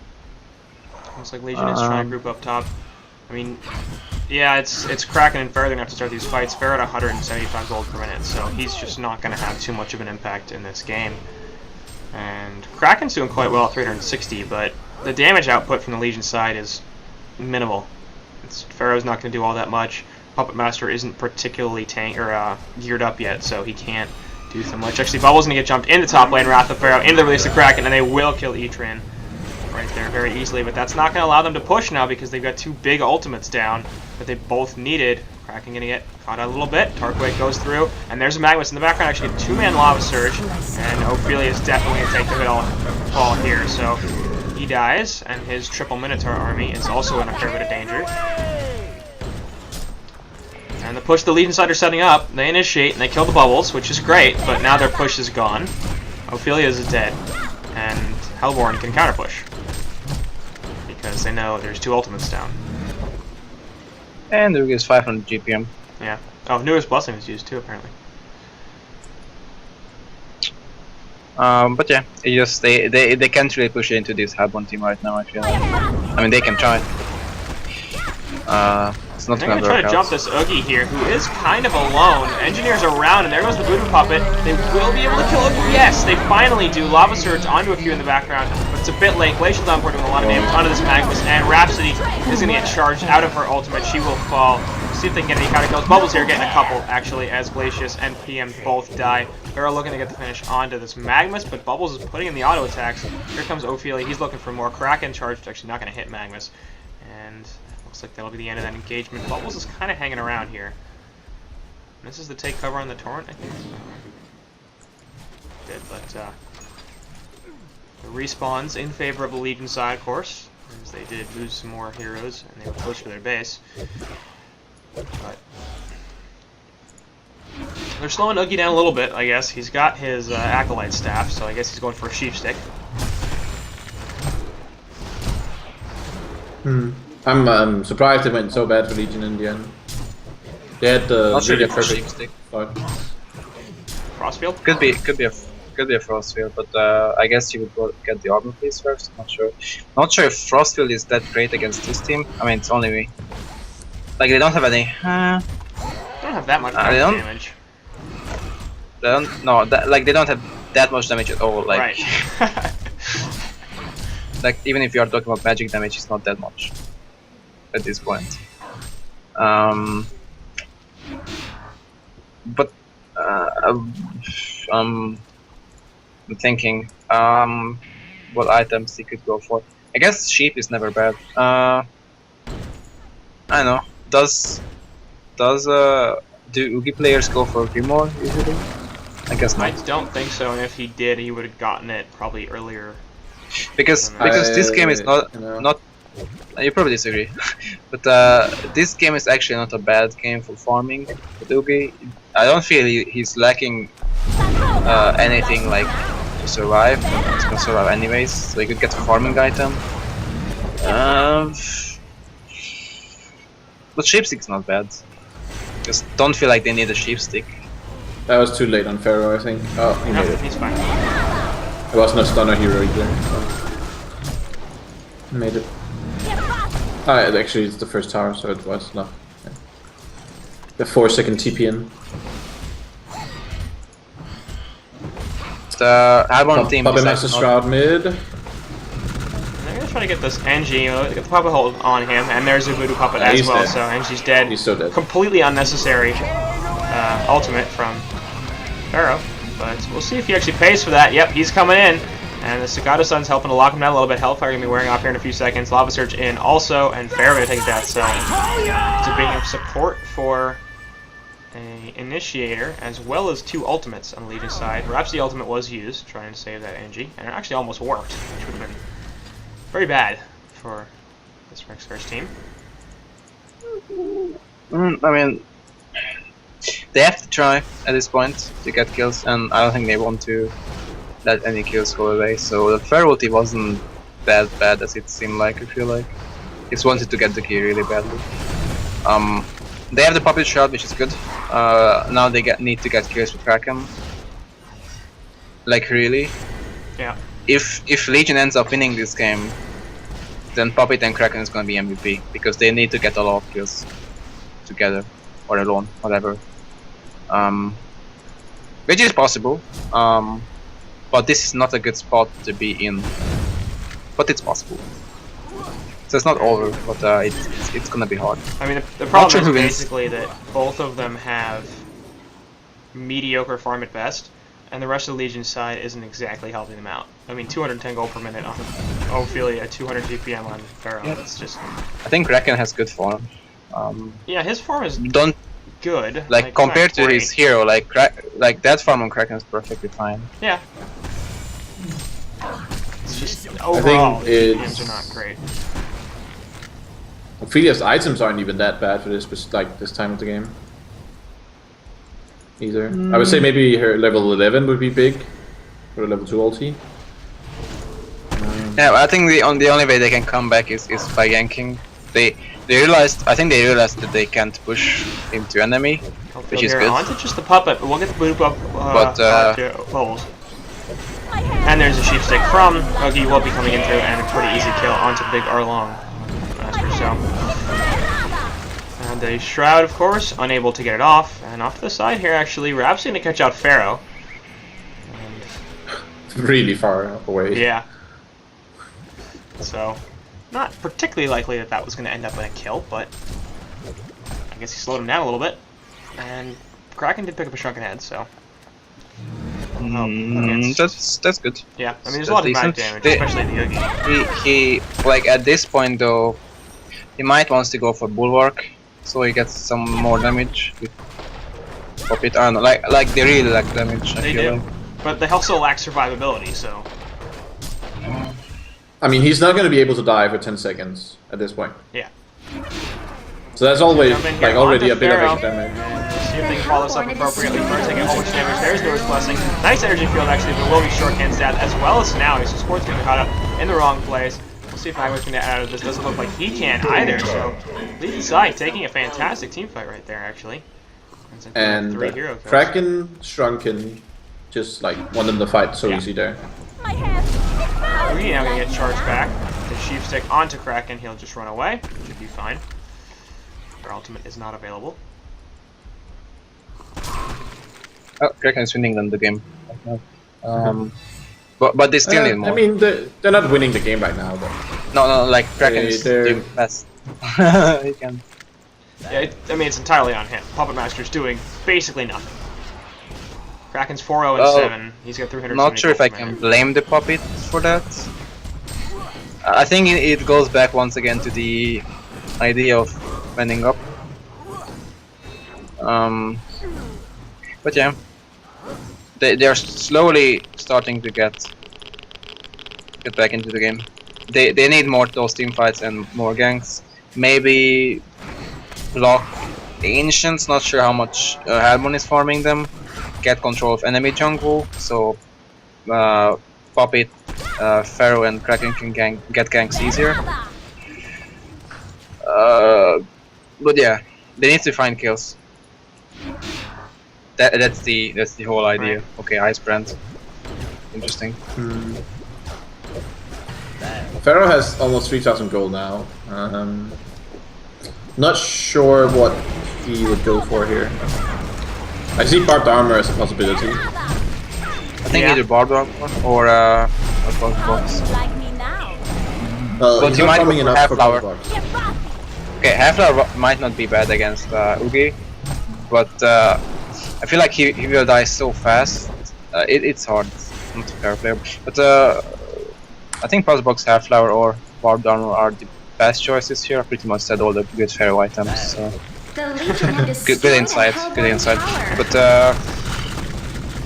[SPEAKER 1] Looks like Legion is trying to group up top. I mean, yeah, it's Kraken and Pharaoh. They're gonna have to start these fights. Pharaoh at 175 gold per minute, so he's just not gonna have too much of an impact in this game. And Kraken's doing quite well at 360, but the damage output from the Legion side is minimal. Pharaoh's not going to do all that much. Puppet Master isn't particularly geared up yet, so he can't do so much. Actually, Bubble's going to get jumped into top lane, Wrath of Pharaoh, into the release of Kraken, and they will kill Etran right there very easily. But that's not going to allow them to push now because they've got two big ultimates down that they both needed. Kraken going to get caught out a little bit. Tarquake goes through, and there's a Magnus in the background. Actually, a two-man Lava Surge, and Ophelia is definitely going to take the hit fall here. So he dies, and his triple Minotaur army is also in a fair bit of danger. And the push the Legion side are setting up, they initiate and they kill the bubbles, which is great, but now their push is gone. Ophelia is dead, and Hellborn can counter push because they know there's two ultimates down.
[SPEAKER 2] And there is 500 GPM.
[SPEAKER 1] Yeah. Oh, Newest Blessing was used too, apparently.
[SPEAKER 2] But yeah, it just they can't really push into this Hellborn team right now. I feel like. I mean, they can try. It's not
[SPEAKER 1] They're going to try to jump this Oogie here, who is kind of alone. Engineer's around, and there goes the Voodoo Puppet. They will be able to kill Oogie. Yes, they finally do. Lava Surge onto a few in the background, but it's a bit late. Glacial's on board doing a lot of damage onto this Magnus, and Rhapsody is going to get charged out of her ultimate. She will fall. See if they can get any counter kills. Bubbles here getting a couple, actually, as Glacius and PM both die. They're looking to get the finish onto this Magnus, but Bubbles is putting in the auto attacks. Here comes Ophelia. He's looking for more. Kraken charged, actually not going to hit Magnus. And looks like that'll be the end of that engagement. Bubbles is kind of hanging around here. And this is the take cover on the Torrent, I think. Did, but the respawns in favor of the Legion side, of course, as they did lose some more heroes and they were close to their base. But they're slowing Oogie down a little bit, I guess. He's got his Acolyte staff, so I guess he's going for a Sheep Stick.
[SPEAKER 3] I'm surprised it went so bad for Legion in the end. They had the really perfect
[SPEAKER 2] stick.
[SPEAKER 1] Frostfield?
[SPEAKER 2] Could be a Frostfield, but I guess you would get the Armor Piece first. Not sure if Frostfield is that great against this team. I mean, it's only me. Like they don't have any.
[SPEAKER 1] They don't have that much damage.
[SPEAKER 2] They don't. No, like they don't have that much damage at all. Like,
[SPEAKER 1] right.
[SPEAKER 2] like even if you are talking about magic damage, it's not that much at this point. But I'm thinking what items he could go for. I guess sheep is never bad. I don't know. Do Oogie players go for Grimoire usually? I guess not.
[SPEAKER 1] I don't think so, and if he did, he would have gotten it probably earlier.
[SPEAKER 2] Because this game is not you probably disagree, but this game is actually not a bad game for farming with Oogie. I don't feel he's lacking anything like to survive. He's gonna survive anyways, so he could get a farming item. But Sheepstick's not bad. Just don't feel like they need a Sheepstick.
[SPEAKER 3] That was too late on Pharaoh, I think. Oh, he made it.
[SPEAKER 1] He's fine.
[SPEAKER 3] It wasn't a stunner hero either. So. Made it. Actually, it's the first tower, so it was not. Yeah. The 4-second TP in.
[SPEAKER 2] The Hellborn team
[SPEAKER 3] Puppet Master Shroud mid.
[SPEAKER 1] Trying to get this Engie, get the puppet hold on him, and there's a Voodoo Puppet as well, dead. So Engie's dead.
[SPEAKER 3] He's so dead.
[SPEAKER 1] Completely unnecessary ultimate from Pharaoh, but we'll see if he actually pays for that. Yep, he's coming in, and the Staccato Sun's helping to lock him down a little bit. Hellfire gonna be wearing off here in a few seconds. Lava Surge in also, and Pharaoh gonna take that, so to being of support for a Initiator, as well as two ultimates on the Legion side. Rhapsody ultimate was used, trying to save that Engie, and it actually almost worked, which would have been very bad for this REXXARS team.
[SPEAKER 2] I mean, they have to try at this point to get kills, and I don't think they want to let any kills go away. So the Pharaoh ulti wasn't that bad as it seemed like. I feel like it's wanted to get the key really badly. They have the Puppet Shroud, which is good. Now they need to get kills with Kraken. Like really.
[SPEAKER 1] Yeah.
[SPEAKER 2] If Legion ends up winning this game, then Puppet and Kraken is gonna be MVP because they need to get a lot of kills together or alone, whatever. Which is possible, but this is not a good spot to be in but it's possible. So it's not over, but it's gonna be hard.
[SPEAKER 1] I mean, the problem is basically that both of them have mediocre farm at best, and the rest of the Legion side isn't exactly helping them out. I mean, 210 gold per minute on Ophelia, 200 GPM on Pharaoh. Yeah. It's just.
[SPEAKER 2] I think Kraken has good farm.
[SPEAKER 1] Yeah, his farm is good.
[SPEAKER 2] Like compared to his hero, like that farm on Kraken is perfectly fine.
[SPEAKER 1] Yeah. It's just overall, the GPMs are not great.
[SPEAKER 3] Ophelia's items aren't even that bad for this, this time of the game. Either. I would say maybe her level 11 would be big for a level 2 ulti.
[SPEAKER 2] Yeah, I think the only way they can come back is by ganking. They realized, I think they realized that they can't push into enemy, which is good.
[SPEAKER 1] On to just the puppet, but we'll get the boot up levels. And there's a sheep stick from Oogie, will be coming in through, and a pretty easy kill onto Big Arlong Master. And a Shroud, of course, unable to get it off. And off to the side here, actually, Rap's going to catch out Pharaoh.
[SPEAKER 3] And really far away.
[SPEAKER 1] Yeah. So, not particularly likely that was going to end up in a kill, but I guess he slowed him down a little bit. And Kraken did pick up a shrunken head, so.
[SPEAKER 2] That's good.
[SPEAKER 1] Yeah, I mean, there's a lot of back damage, especially the Oogie.
[SPEAKER 2] He like at this point though, he might wants to go for Bulwark, so he gets some more damage. Pop it on, like they really lack damage.
[SPEAKER 1] They do, but they also lack survivability, so.
[SPEAKER 3] I mean, he's not going to be able to die for 10 seconds at this point.
[SPEAKER 1] Yeah.
[SPEAKER 3] So that's always like already a bit of extra damage.
[SPEAKER 1] See if they can follow this up appropriately. First, taking a whole bunch of damage. There's Noah's Blessing. Nice energy field actually, but will be shorthand stat as well as now. So Sport's getting caught up in the wrong place. We'll see if Magma's can get out of this. Doesn't look like he can either. So Legion side taking a fantastic team fight right there, actually.
[SPEAKER 3] And Kraken, Shrunken, just like want them to fight so easy there.
[SPEAKER 1] Oogie now gonna get charged back. The sheep stick onto Kraken. He'll just run away. Should be fine. Their ultimate is not available.
[SPEAKER 2] Oh, Kraken is winning them the game. But they still need more.
[SPEAKER 3] I mean, they're not winning the game right now, though.
[SPEAKER 2] No, like Kraken is doing best. He can.
[SPEAKER 1] Yeah, I mean, it's entirely on him. Puppet Master's doing basically nothing. Kraken's 4-0 and 7. He's got 370.
[SPEAKER 2] Not sure if I can blame the puppet for that. I think it goes back once again to the idea of ending up. But yeah, they are slowly starting to get back into the game. They need more those team fights and more ganks. Maybe block the Ancients. Not sure how much HoN is farming them. Get control of enemy jungle, so Puppet, Pharaoh, and Kraken can get ganks easier. But yeah, they need to find kills. That's the whole idea. Right. Okay, Ice Brand. Interesting.
[SPEAKER 3] Pharaoh has almost 3,000 gold now. Not sure what he would go for here. I see barbed armor as a possibility.
[SPEAKER 2] I think either barbed armor or a box.
[SPEAKER 3] Well, but he's not coming enough for box.
[SPEAKER 2] Okay, Half-Flower might not be bad against Oogie, but I feel like he will die so fast. It's hard. It's not a fair player. But I think Puzzlebox, Half-Flower, or barbed armor are the best choices here. I pretty much said all the good Pharaoh items. So. Good insight, good insight. But I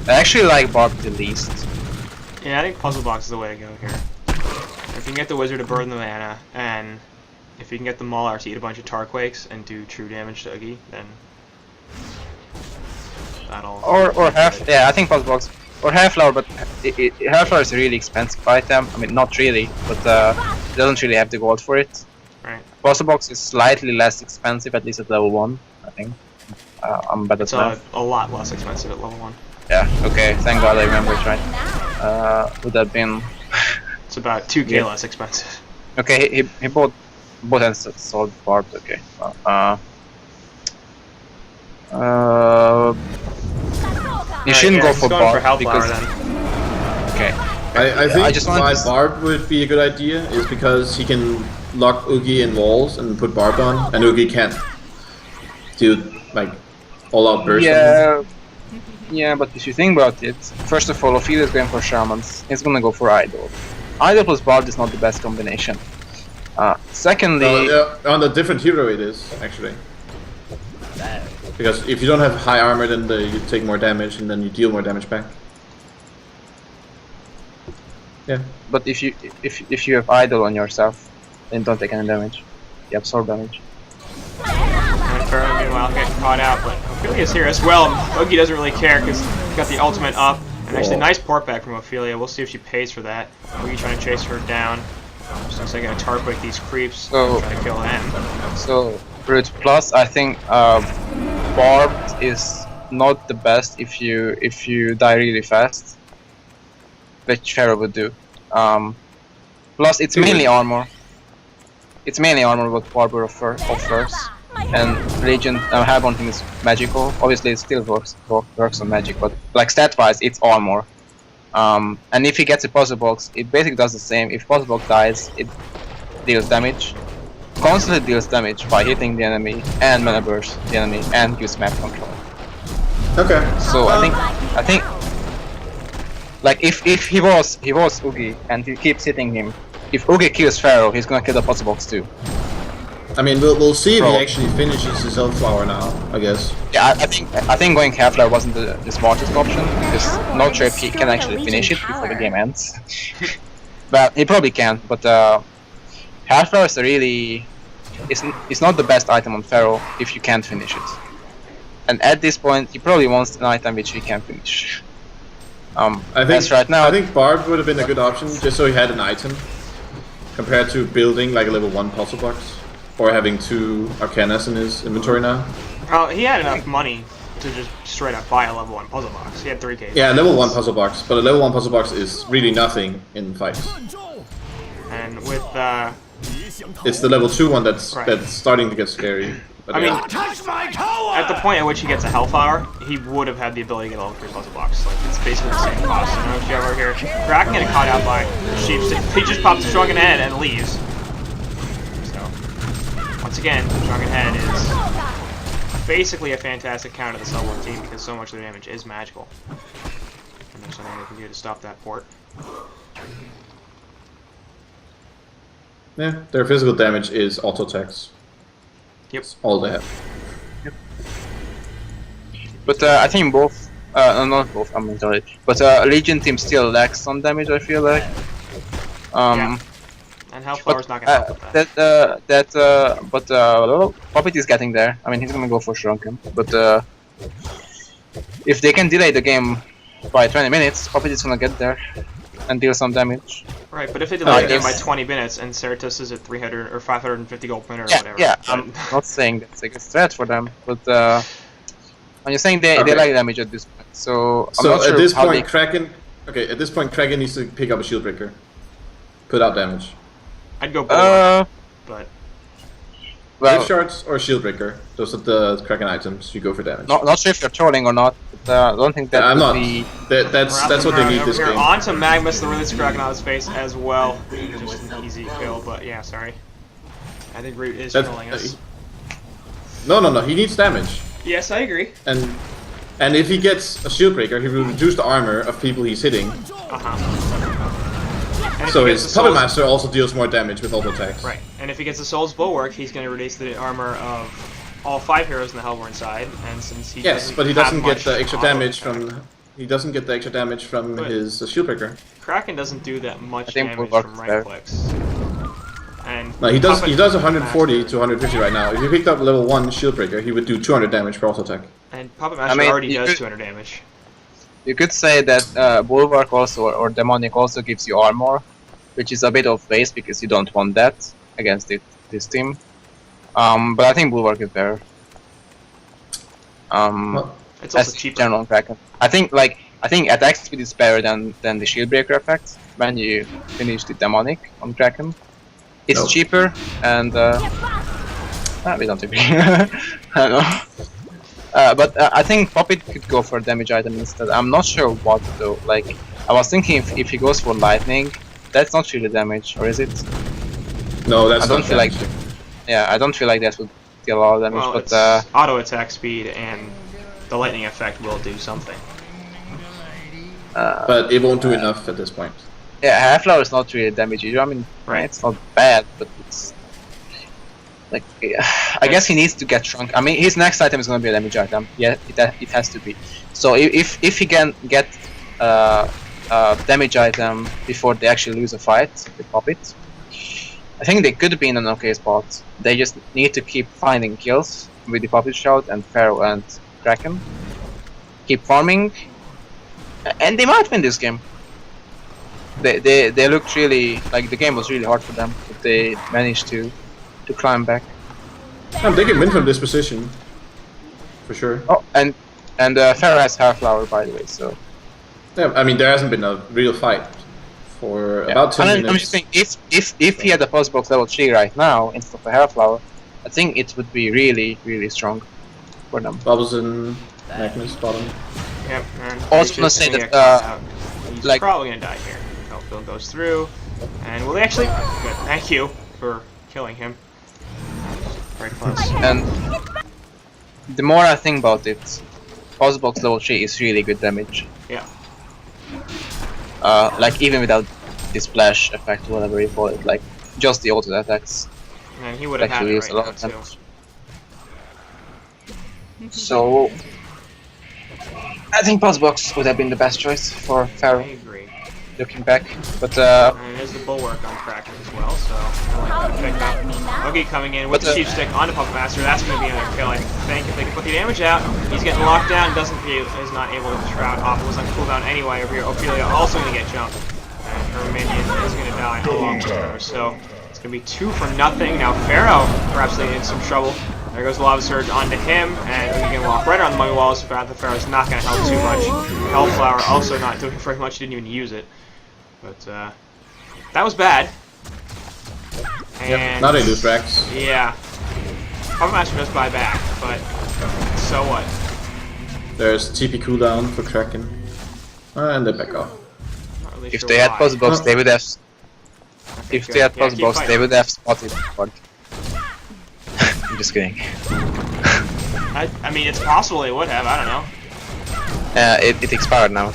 [SPEAKER 2] actually like Barb the least.
[SPEAKER 1] Yeah, I think Puzzle Box is the way to go here. If you can get the Wizard to burn the mana, and if you can get the Mauler to eat a bunch of Tarquakes and do true damage to Oogie, then that'll...
[SPEAKER 2] Or half... Yeah, I think Puzzle Box. Or Half-Flower, but Half-Flower is a really expensive item. I mean, not really, but it doesn't really have the gold for it.
[SPEAKER 1] Right.
[SPEAKER 2] Puzzle Box is slightly less expensive, at least at level 1, I think. I'm better at math.
[SPEAKER 1] A lot less expensive at level 1.
[SPEAKER 2] Yeah, okay, thank God I remember it right. Would that been...
[SPEAKER 1] It's about 2k less expensive.
[SPEAKER 2] Okay, he bought and sold barbed, okay. You shouldn't go for barbed because...
[SPEAKER 1] Then.
[SPEAKER 2] Okay.
[SPEAKER 3] I think
[SPEAKER 2] I just
[SPEAKER 3] why
[SPEAKER 2] want
[SPEAKER 3] Barb would be a good idea is because he can lock Oogie in walls and put Barb on, and Oogie can't do like all-out burst.
[SPEAKER 2] Yeah, yeah, but if you think about it, first of all, Ophelia is going for Shamans. He's gonna go for Idol. Idol plus Bard is not the best combination. Secondly,
[SPEAKER 3] on a different hero it is actually. Because if you don't have high armor, then you take more damage, and then you deal more damage back. Yeah.
[SPEAKER 2] but if you have Idol on yourself, then don't take any damage. You absorb damage.
[SPEAKER 1] And Pharaoh, meanwhile, getting caught out, but Ophelia's here as well. Oogie doesn't really care because he's got the ultimate up. And actually, nice port back from Ophelia. We'll see if she pays for that. Oogie trying to chase her down. Just looks like gonna tar break these creeps.
[SPEAKER 2] So,
[SPEAKER 1] trying to kill them.
[SPEAKER 2] So, Root Plus, I think Barbed is not the best if you die really fast, which Pharaoh would do. Plus, it's mainly armor. It's mainly armor what Barber offers, and Legion Hellborn thing is magical. Obviously, it still works on magic, but like stat-wise, it's armor. And if he gets a puzzle box, it basically does the same. If puzzle box dies, it deals damage. Constantly deals damage by hitting the enemy and mana burst the enemy and gives map control.
[SPEAKER 3] Okay.
[SPEAKER 2] So I think like if he was Oogie and he keeps hitting him, if Oogie kills Pharaoh, he's gonna kill the puzzle box too.
[SPEAKER 3] I mean, we'll see if he actually finishes his Hellflower now, I guess.
[SPEAKER 2] Yeah, I think going Hellflower wasn't the smartest option, because not sure if he can actually finish it before the game ends. But he probably can. But Hellflower is really it's not the best item on Pharaoh if you can't finish it. And at this point, he probably wants an item which he can finish.
[SPEAKER 3] I think
[SPEAKER 2] right now,
[SPEAKER 3] I think Barb would have been a good option, just so he had an item, compared to building like a level 1 puzzle box. Or having 2 Arcanas in his inventory now.
[SPEAKER 1] Oh, he had enough money to just straight up buy a level 1 puzzle box. He had 3K.
[SPEAKER 3] Yeah, level 1 puzzle box, but a level 1 puzzle box is really nothing in fights.
[SPEAKER 1] And with
[SPEAKER 3] it's the level 2 one that's
[SPEAKER 1] Right.
[SPEAKER 3] that's starting to get scary. But
[SPEAKER 1] I mean,
[SPEAKER 3] yeah.
[SPEAKER 1] at the point at which he gets a Hellflower, he would have had the ability to get a level 3 puzzle box. Like, it's basically the same cost. You know, if you have over here, Kraken getting caught out by Sheepstick. He just pops a Shrunken Head and leaves. Once again, Shrunken Head is basically a fantastic counter to the Cell team because so much of the damage is magical. And there's nothing they can do to stop that port.
[SPEAKER 3] Yeah, their physical damage is auto attacks.
[SPEAKER 1] Yep.
[SPEAKER 3] That's all they have.
[SPEAKER 2] Yep. But I think both, not both, I'm sorry, but Legion team still lacks some damage, I feel like.
[SPEAKER 1] Yeah. And Hellflower's not gonna help with that.
[SPEAKER 2] But Puppet is getting there. I mean, he's gonna go for Shrunken. But if they can delay the game by 20 minutes, Puppet is gonna get there and deal some damage.
[SPEAKER 1] Right, but if they delay the game by 20 minutes and Certus is at 300 or 550 gold winner or whatever.
[SPEAKER 2] Yeah, I'm not saying that's like a threat for them, but I'm just saying they lack damage at this point. So I'm not sure
[SPEAKER 3] at this
[SPEAKER 2] how
[SPEAKER 3] point, Kraken. Okay, at this point, Kraken needs to pick up a shield breaker, put out damage.
[SPEAKER 1] I'd go Bulwark, but
[SPEAKER 3] Gift shards or shield breaker. Those are the Kraken items. You go for damage.
[SPEAKER 2] Not sure if you're trolling or not, but I don't think that would be.
[SPEAKER 3] That's what they need this game.
[SPEAKER 1] On to Magnus, the release Kraken out of space as well. Just an easy kill, but yeah, sorry. I think Root is trolling us.
[SPEAKER 3] No. He needs damage.
[SPEAKER 1] Yes, I agree.
[SPEAKER 3] And if he gets a shield breaker, he will reduce the armor of people he's hitting. So his Puppet Master also deals more damage with auto attacks.
[SPEAKER 1] Right, and if he gets the Soul's Bulwark, he's going to reduce the armor of all 5 heroes in the Hellborn side, and since he
[SPEAKER 3] but he doesn't get the extra damage from. He doesn't get the extra damage from his shield breaker.
[SPEAKER 1] Kraken doesn't do that much damage from right clicks. And
[SPEAKER 3] no, he does 140 to 150 right now. If he picked up level 1 shield breaker, he would do 200 damage per auto attack.
[SPEAKER 1] And Puppet Master already does 200 damage.
[SPEAKER 2] You could say that Bulwark also, or Demonic also gives you armor, which is a bit of waste because you don't want that against this team. But I think Bulwark is better.
[SPEAKER 1] It's also cheaper.
[SPEAKER 2] General Kraken. I think attack speed is better than the shield breaker effect when you finish the Demonic on Kraken. It's cheaper and we don't agree. I don't know. But I think Puppet could go for a damage item instead. I'm not sure what though. Like, I was thinking if he goes for lightning, that's not really damage, or is it?
[SPEAKER 3] No, that's
[SPEAKER 2] I don't
[SPEAKER 3] not
[SPEAKER 2] feel like.
[SPEAKER 3] damage.
[SPEAKER 2] Yeah, I don't feel like that would deal a lot of damage,
[SPEAKER 1] Well,
[SPEAKER 2] but
[SPEAKER 1] it's auto attack speed, and the lightning effect will do something.
[SPEAKER 3] But it won't do enough at this point.
[SPEAKER 2] yeah, half flower is not really damage either. I mean,
[SPEAKER 1] Right.
[SPEAKER 2] it's not bad, but it's like I guess he needs to get shrunk. I mean, his next item is going to be a damage item. Yeah, it has to be. So if he can get damage item before they actually lose a fight, they pop it. I think they could be in an okay spot. They just need to keep finding kills with the Puppet Shout and Pharaoh and Kraken. Keep farming, and they might win this game. They looked really like the game was really hard for them, but they managed to climb back.
[SPEAKER 3] They can win from this position, for sure.
[SPEAKER 2] Oh, and Pharaoh has half flower, by the way, so.
[SPEAKER 3] Yeah, I mean there hasn't been a real fight for about 10 minutes.
[SPEAKER 2] I'm just saying, if he had a possible level 3 right now instead of a half flower, I think it would be really strong for them.
[SPEAKER 3] Bubbles and Magnus bottom.
[SPEAKER 1] Yep. And
[SPEAKER 2] Also gonna say that
[SPEAKER 1] he's
[SPEAKER 2] like
[SPEAKER 1] probably gonna die here. Oh, Bill goes through, and will they actually? Good. Thank you for killing him. Very close.
[SPEAKER 2] and the more I think about it, possible level 3 is really good damage.
[SPEAKER 1] Yeah.
[SPEAKER 2] Like even without the splash effect, whatever you call it, like just the auto attacks.
[SPEAKER 1] And he would have had
[SPEAKER 2] Actually,
[SPEAKER 1] it
[SPEAKER 2] is
[SPEAKER 1] right
[SPEAKER 2] a lot
[SPEAKER 1] now
[SPEAKER 2] of
[SPEAKER 1] too.
[SPEAKER 2] damage. So I think Buzzbox would have been the best choice for
[SPEAKER 1] I
[SPEAKER 2] Pharaoh,
[SPEAKER 1] agree.
[SPEAKER 2] looking back. But
[SPEAKER 1] And there's the bulwark on Kraken as well, so I'll pick up. Ogie coming in with the Chief Stick onto Puppet Master. That's going to be another kill, I think. If they can put the damage out, he's getting locked down. Is not able to shroud off. It was on cooldown anyway over here. Ophelia also going to get jumped, and her minion is going to die along with her. So it's going to be 2 for nothing. Now Pharaoh perhaps in some trouble. There goes the Lava Surge onto him, and he can walk right around the Mummy Walls. But the Pharaoh's not going to help too much. Hellflower also not doing very much. Didn't even use it. But that was bad. And
[SPEAKER 3] Yep, now they lose Rex.
[SPEAKER 1] yeah. Puppet Master does buy back, but so what?
[SPEAKER 3] There's TP cooldown for Kraken. And they back off.
[SPEAKER 1] Not really
[SPEAKER 2] if
[SPEAKER 1] sure
[SPEAKER 2] they had
[SPEAKER 1] why.
[SPEAKER 2] Buzzbox, they would have. If they had
[SPEAKER 1] Yeah, keep
[SPEAKER 2] Buzzbox,
[SPEAKER 1] fighting.
[SPEAKER 2] they would have spotted. But I'm just kidding.
[SPEAKER 1] I mean, it's possible they would have. I don't know.
[SPEAKER 2] It expired now.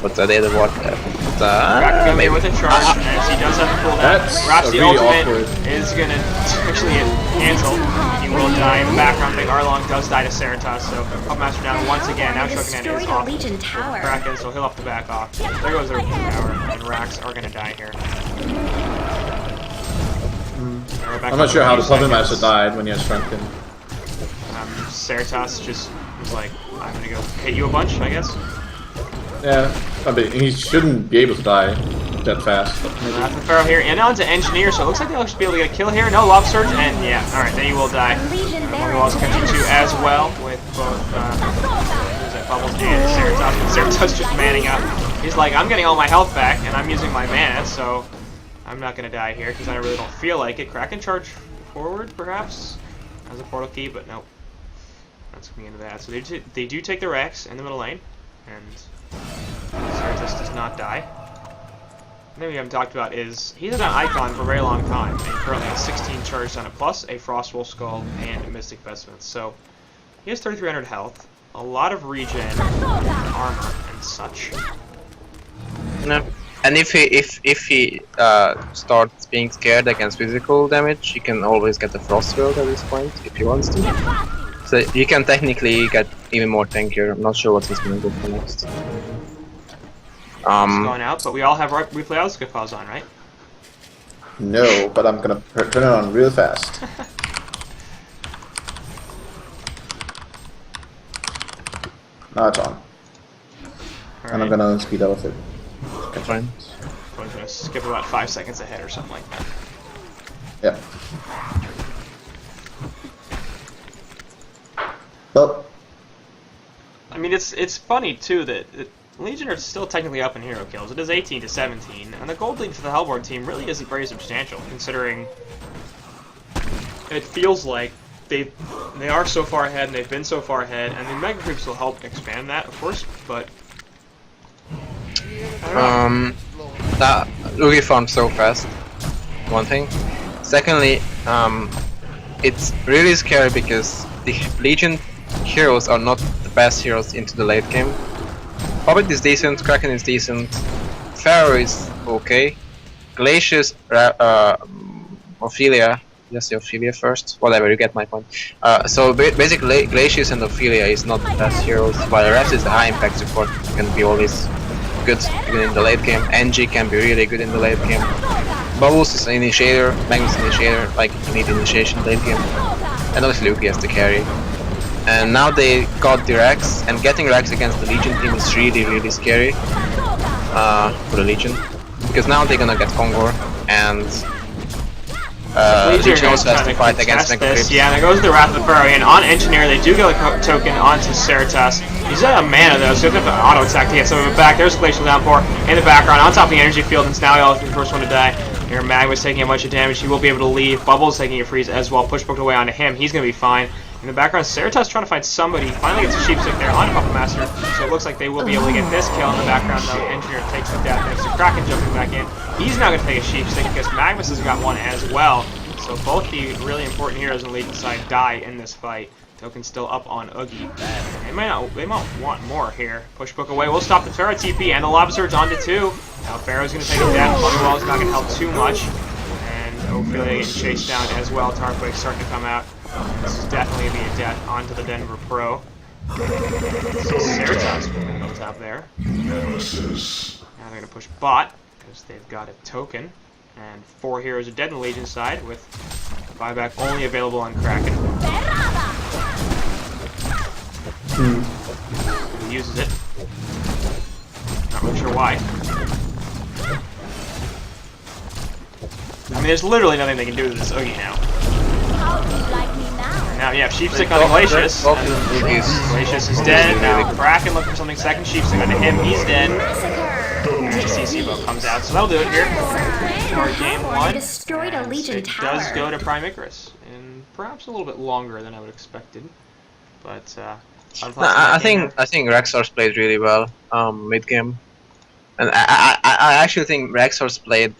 [SPEAKER 2] But they had a what?
[SPEAKER 1] Kraken coming in with a charge, as he does have a cooldown.
[SPEAKER 3] That's
[SPEAKER 1] Perhaps the
[SPEAKER 3] really
[SPEAKER 1] ultimate
[SPEAKER 3] awkward.
[SPEAKER 1] is gonna actually cancel. He will die in the background. Big Arlong does die to Ceratops, so Puppet Master down once again. Now Shokunen is off
[SPEAKER 4] Legion Tower.
[SPEAKER 1] Kraken, so he'll have to back off. There goes their tower, and Rax are gonna die here.
[SPEAKER 3] I'm not sure how the Puppet Master died when he has shrunken.
[SPEAKER 1] Ceratops just was like, I'm gonna go hit you a bunch, I guess.
[SPEAKER 3] Yeah, I mean, he shouldn't be able to die that fast. But maybe.
[SPEAKER 1] The Pharaoh here, and onto Engineer, so it looks like they'll just be able to get a kill here. No Love Surge, and yeah, alright, then he will die. Mummy Walls catching 2 as well, with both Bubbles and Ceratops. And Ceratops just manning up. He's like, I'm getting all my health back, and I'm using my mana, so I'm not gonna die here, because I really don't feel like it. Kraken charge forward, perhaps, as a portal key, but nope. That's coming into that. So they do take the Rex in the middle lane, and Ceratops does not die. Another thing we haven't talked about is he's had an icon for a very long time, and currently has 16 charged on it, plus a Frostwolf Skull and a Mystic Vestments. So he has 3,300 health, a lot of regen, armor, and such.
[SPEAKER 2] No. And if he starts being scared against physical damage, he can always get the Frost World at this point if he wants to. So you can technically get even more tankier. I'm not sure what he's gonna go for next.
[SPEAKER 1] It's going out, but we all have replay Outskipaz on, right?
[SPEAKER 3] No, but I'm gonna turn it on real fast. Now it's on. And I'm gonna speed up with it.
[SPEAKER 2] That's fine.
[SPEAKER 1] I'm gonna skip about 5 seconds ahead or something like that.
[SPEAKER 3] Yep. Well,
[SPEAKER 1] I mean, it's funny too that Legion are still technically up in hero kills. It is 18 to 17, and the gold lead for the Hellborn team really isn't very substantial, considering it feels like they are so far ahead and they've been so far ahead, and the Mega Creeps will help expand that, of course. But
[SPEAKER 2] That Ugi farmed so fast. One thing. Secondly, it's really scary because the Legion heroes are not the best heroes into the late game. Hobbit is decent, Kraken is decent, Pharaoh is okay, Glacius, Ophelia, just say Ophelia first, whatever, you get my point. So basically Glacius and Ophelia is not the best heroes, while the rest is the high impact support, can be always good even in the late game. NG can be really good in the late game. Bubbles is an initiator, Magnus initiator, like you need initiation late game. And obviously Luki has to carry. And now they got the Rex, and getting Rex against the Legion team is really scary for the Legion. Because now they're gonna get Kongor, and Legion also has to fight against Megacrips.
[SPEAKER 1] Yeah, there goes the Wrath of the Pharaoh, and on Engineer they do get a token onto Certas. He's out of mana though, so you have to auto attack to get some of it back. There's Glacial Downpour in the background on top of the energy field, and now he's the first one to die. Here Magma's taking a bunch of damage, he will be able to leave. Bubbles taking a freeze as well, push booked away onto him, he's going to be fine. In the background, Certas trying to find somebody, finally gets a Sheepstick there on Puppet Master, so it looks like they will be able to get this kill in the background though. Engineer takes the death next to Kraken jumping back in. He's now going to take a Sheepstick because Magnus has got one as well. So both the really important heroes on the Legion side die in this fight. Token's still up on Oogie. They might want more here. Push book away. We'll stop the Pharaoh TP and the Lava Surge onto 2. Now Pharaoh's going to take a death. Motherwell's not going to help too much. And Ophelia getting chased down as well. Tarquake starting to come out. This is definitely going to be a death onto the Denver Pro. Certas moving on top there. Now they're going to push bot because they've got a token. And 4 heroes are dead on the Legion side, with buyback only available on Kraken. He uses it. Not really sure why. I mean, there's literally nothing they can do to this Oogie now. And now, yeah, Sheepstick on Glacius. Glacius is dead. Now Kraken looking for something second. Sheepstick onto him. He's dead. And CC boat comes out, so that'll do it here for game 1. It does go to Prime Icarus, and perhaps a little bit longer than I would have expected. But
[SPEAKER 2] I think REXXARS played really well mid game, and I actually think REXXARS played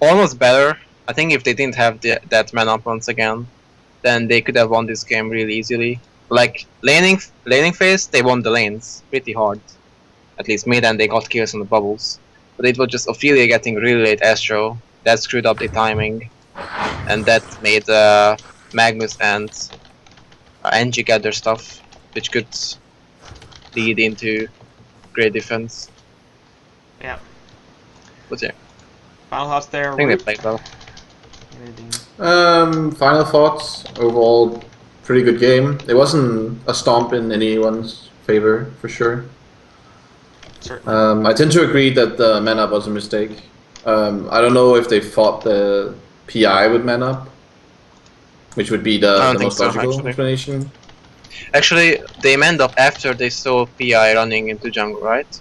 [SPEAKER 2] almost better. I think if they didn't have that man up once again, then they could have won this game really easily. Like laning phase, they won the lanes pretty hard. At least mid, and they got kills on the bubbles. But it was just Ophelia getting really late Astro. That screwed up the timing. And that made Magnus and NG get their stuff, which could lead into great defense.
[SPEAKER 1] Yeah.
[SPEAKER 2] But yeah.
[SPEAKER 1] Final thoughts there.
[SPEAKER 2] I think they played well.
[SPEAKER 3] Final thoughts. Overall, pretty good game. It wasn't a stomp in anyone's favor, for sure. I tend to agree that the man up was a mistake. I don't know if they fought the PI with man up, which would be the most logical explanation.
[SPEAKER 2] Actually, they manned up after they saw PI running into jungle, right?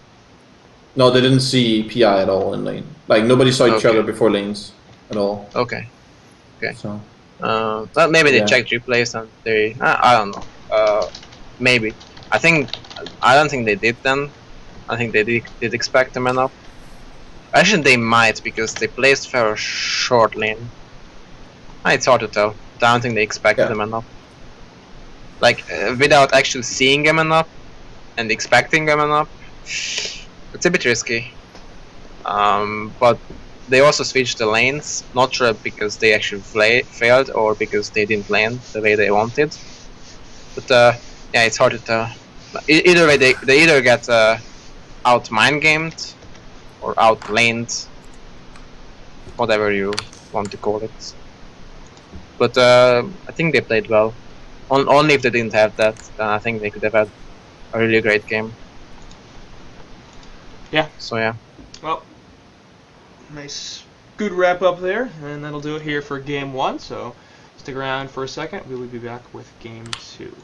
[SPEAKER 3] No, they didn't see PI at all in lane. Like nobody saw each other before lanes at all.
[SPEAKER 2] Okay.
[SPEAKER 3] So.
[SPEAKER 2] Well, maybe they checked replays and they. I don't know. Maybe. I don't think they did then. I think they did expect the man up. Actually, they might because they placed Pharaoh short lane. It's hard to tell. I don't think they expected the man up. Like without actually seeing a man up and expecting a man up, it's a bit risky. But they also switched the lanes. Not sure because they actually failed or because they didn't lane the way they wanted. But yeah, it's hard to tell. Either way, they either get out mind gamed or out laned, whatever you want to call it. But I think they played well. Only if they didn't have that, then I think they could have had a really great game.
[SPEAKER 1] Yeah.
[SPEAKER 2] So yeah.
[SPEAKER 1] Well, nice, good wrap up there, and that'll do it here for game 1. So stick around for a second. We will be back with game 2.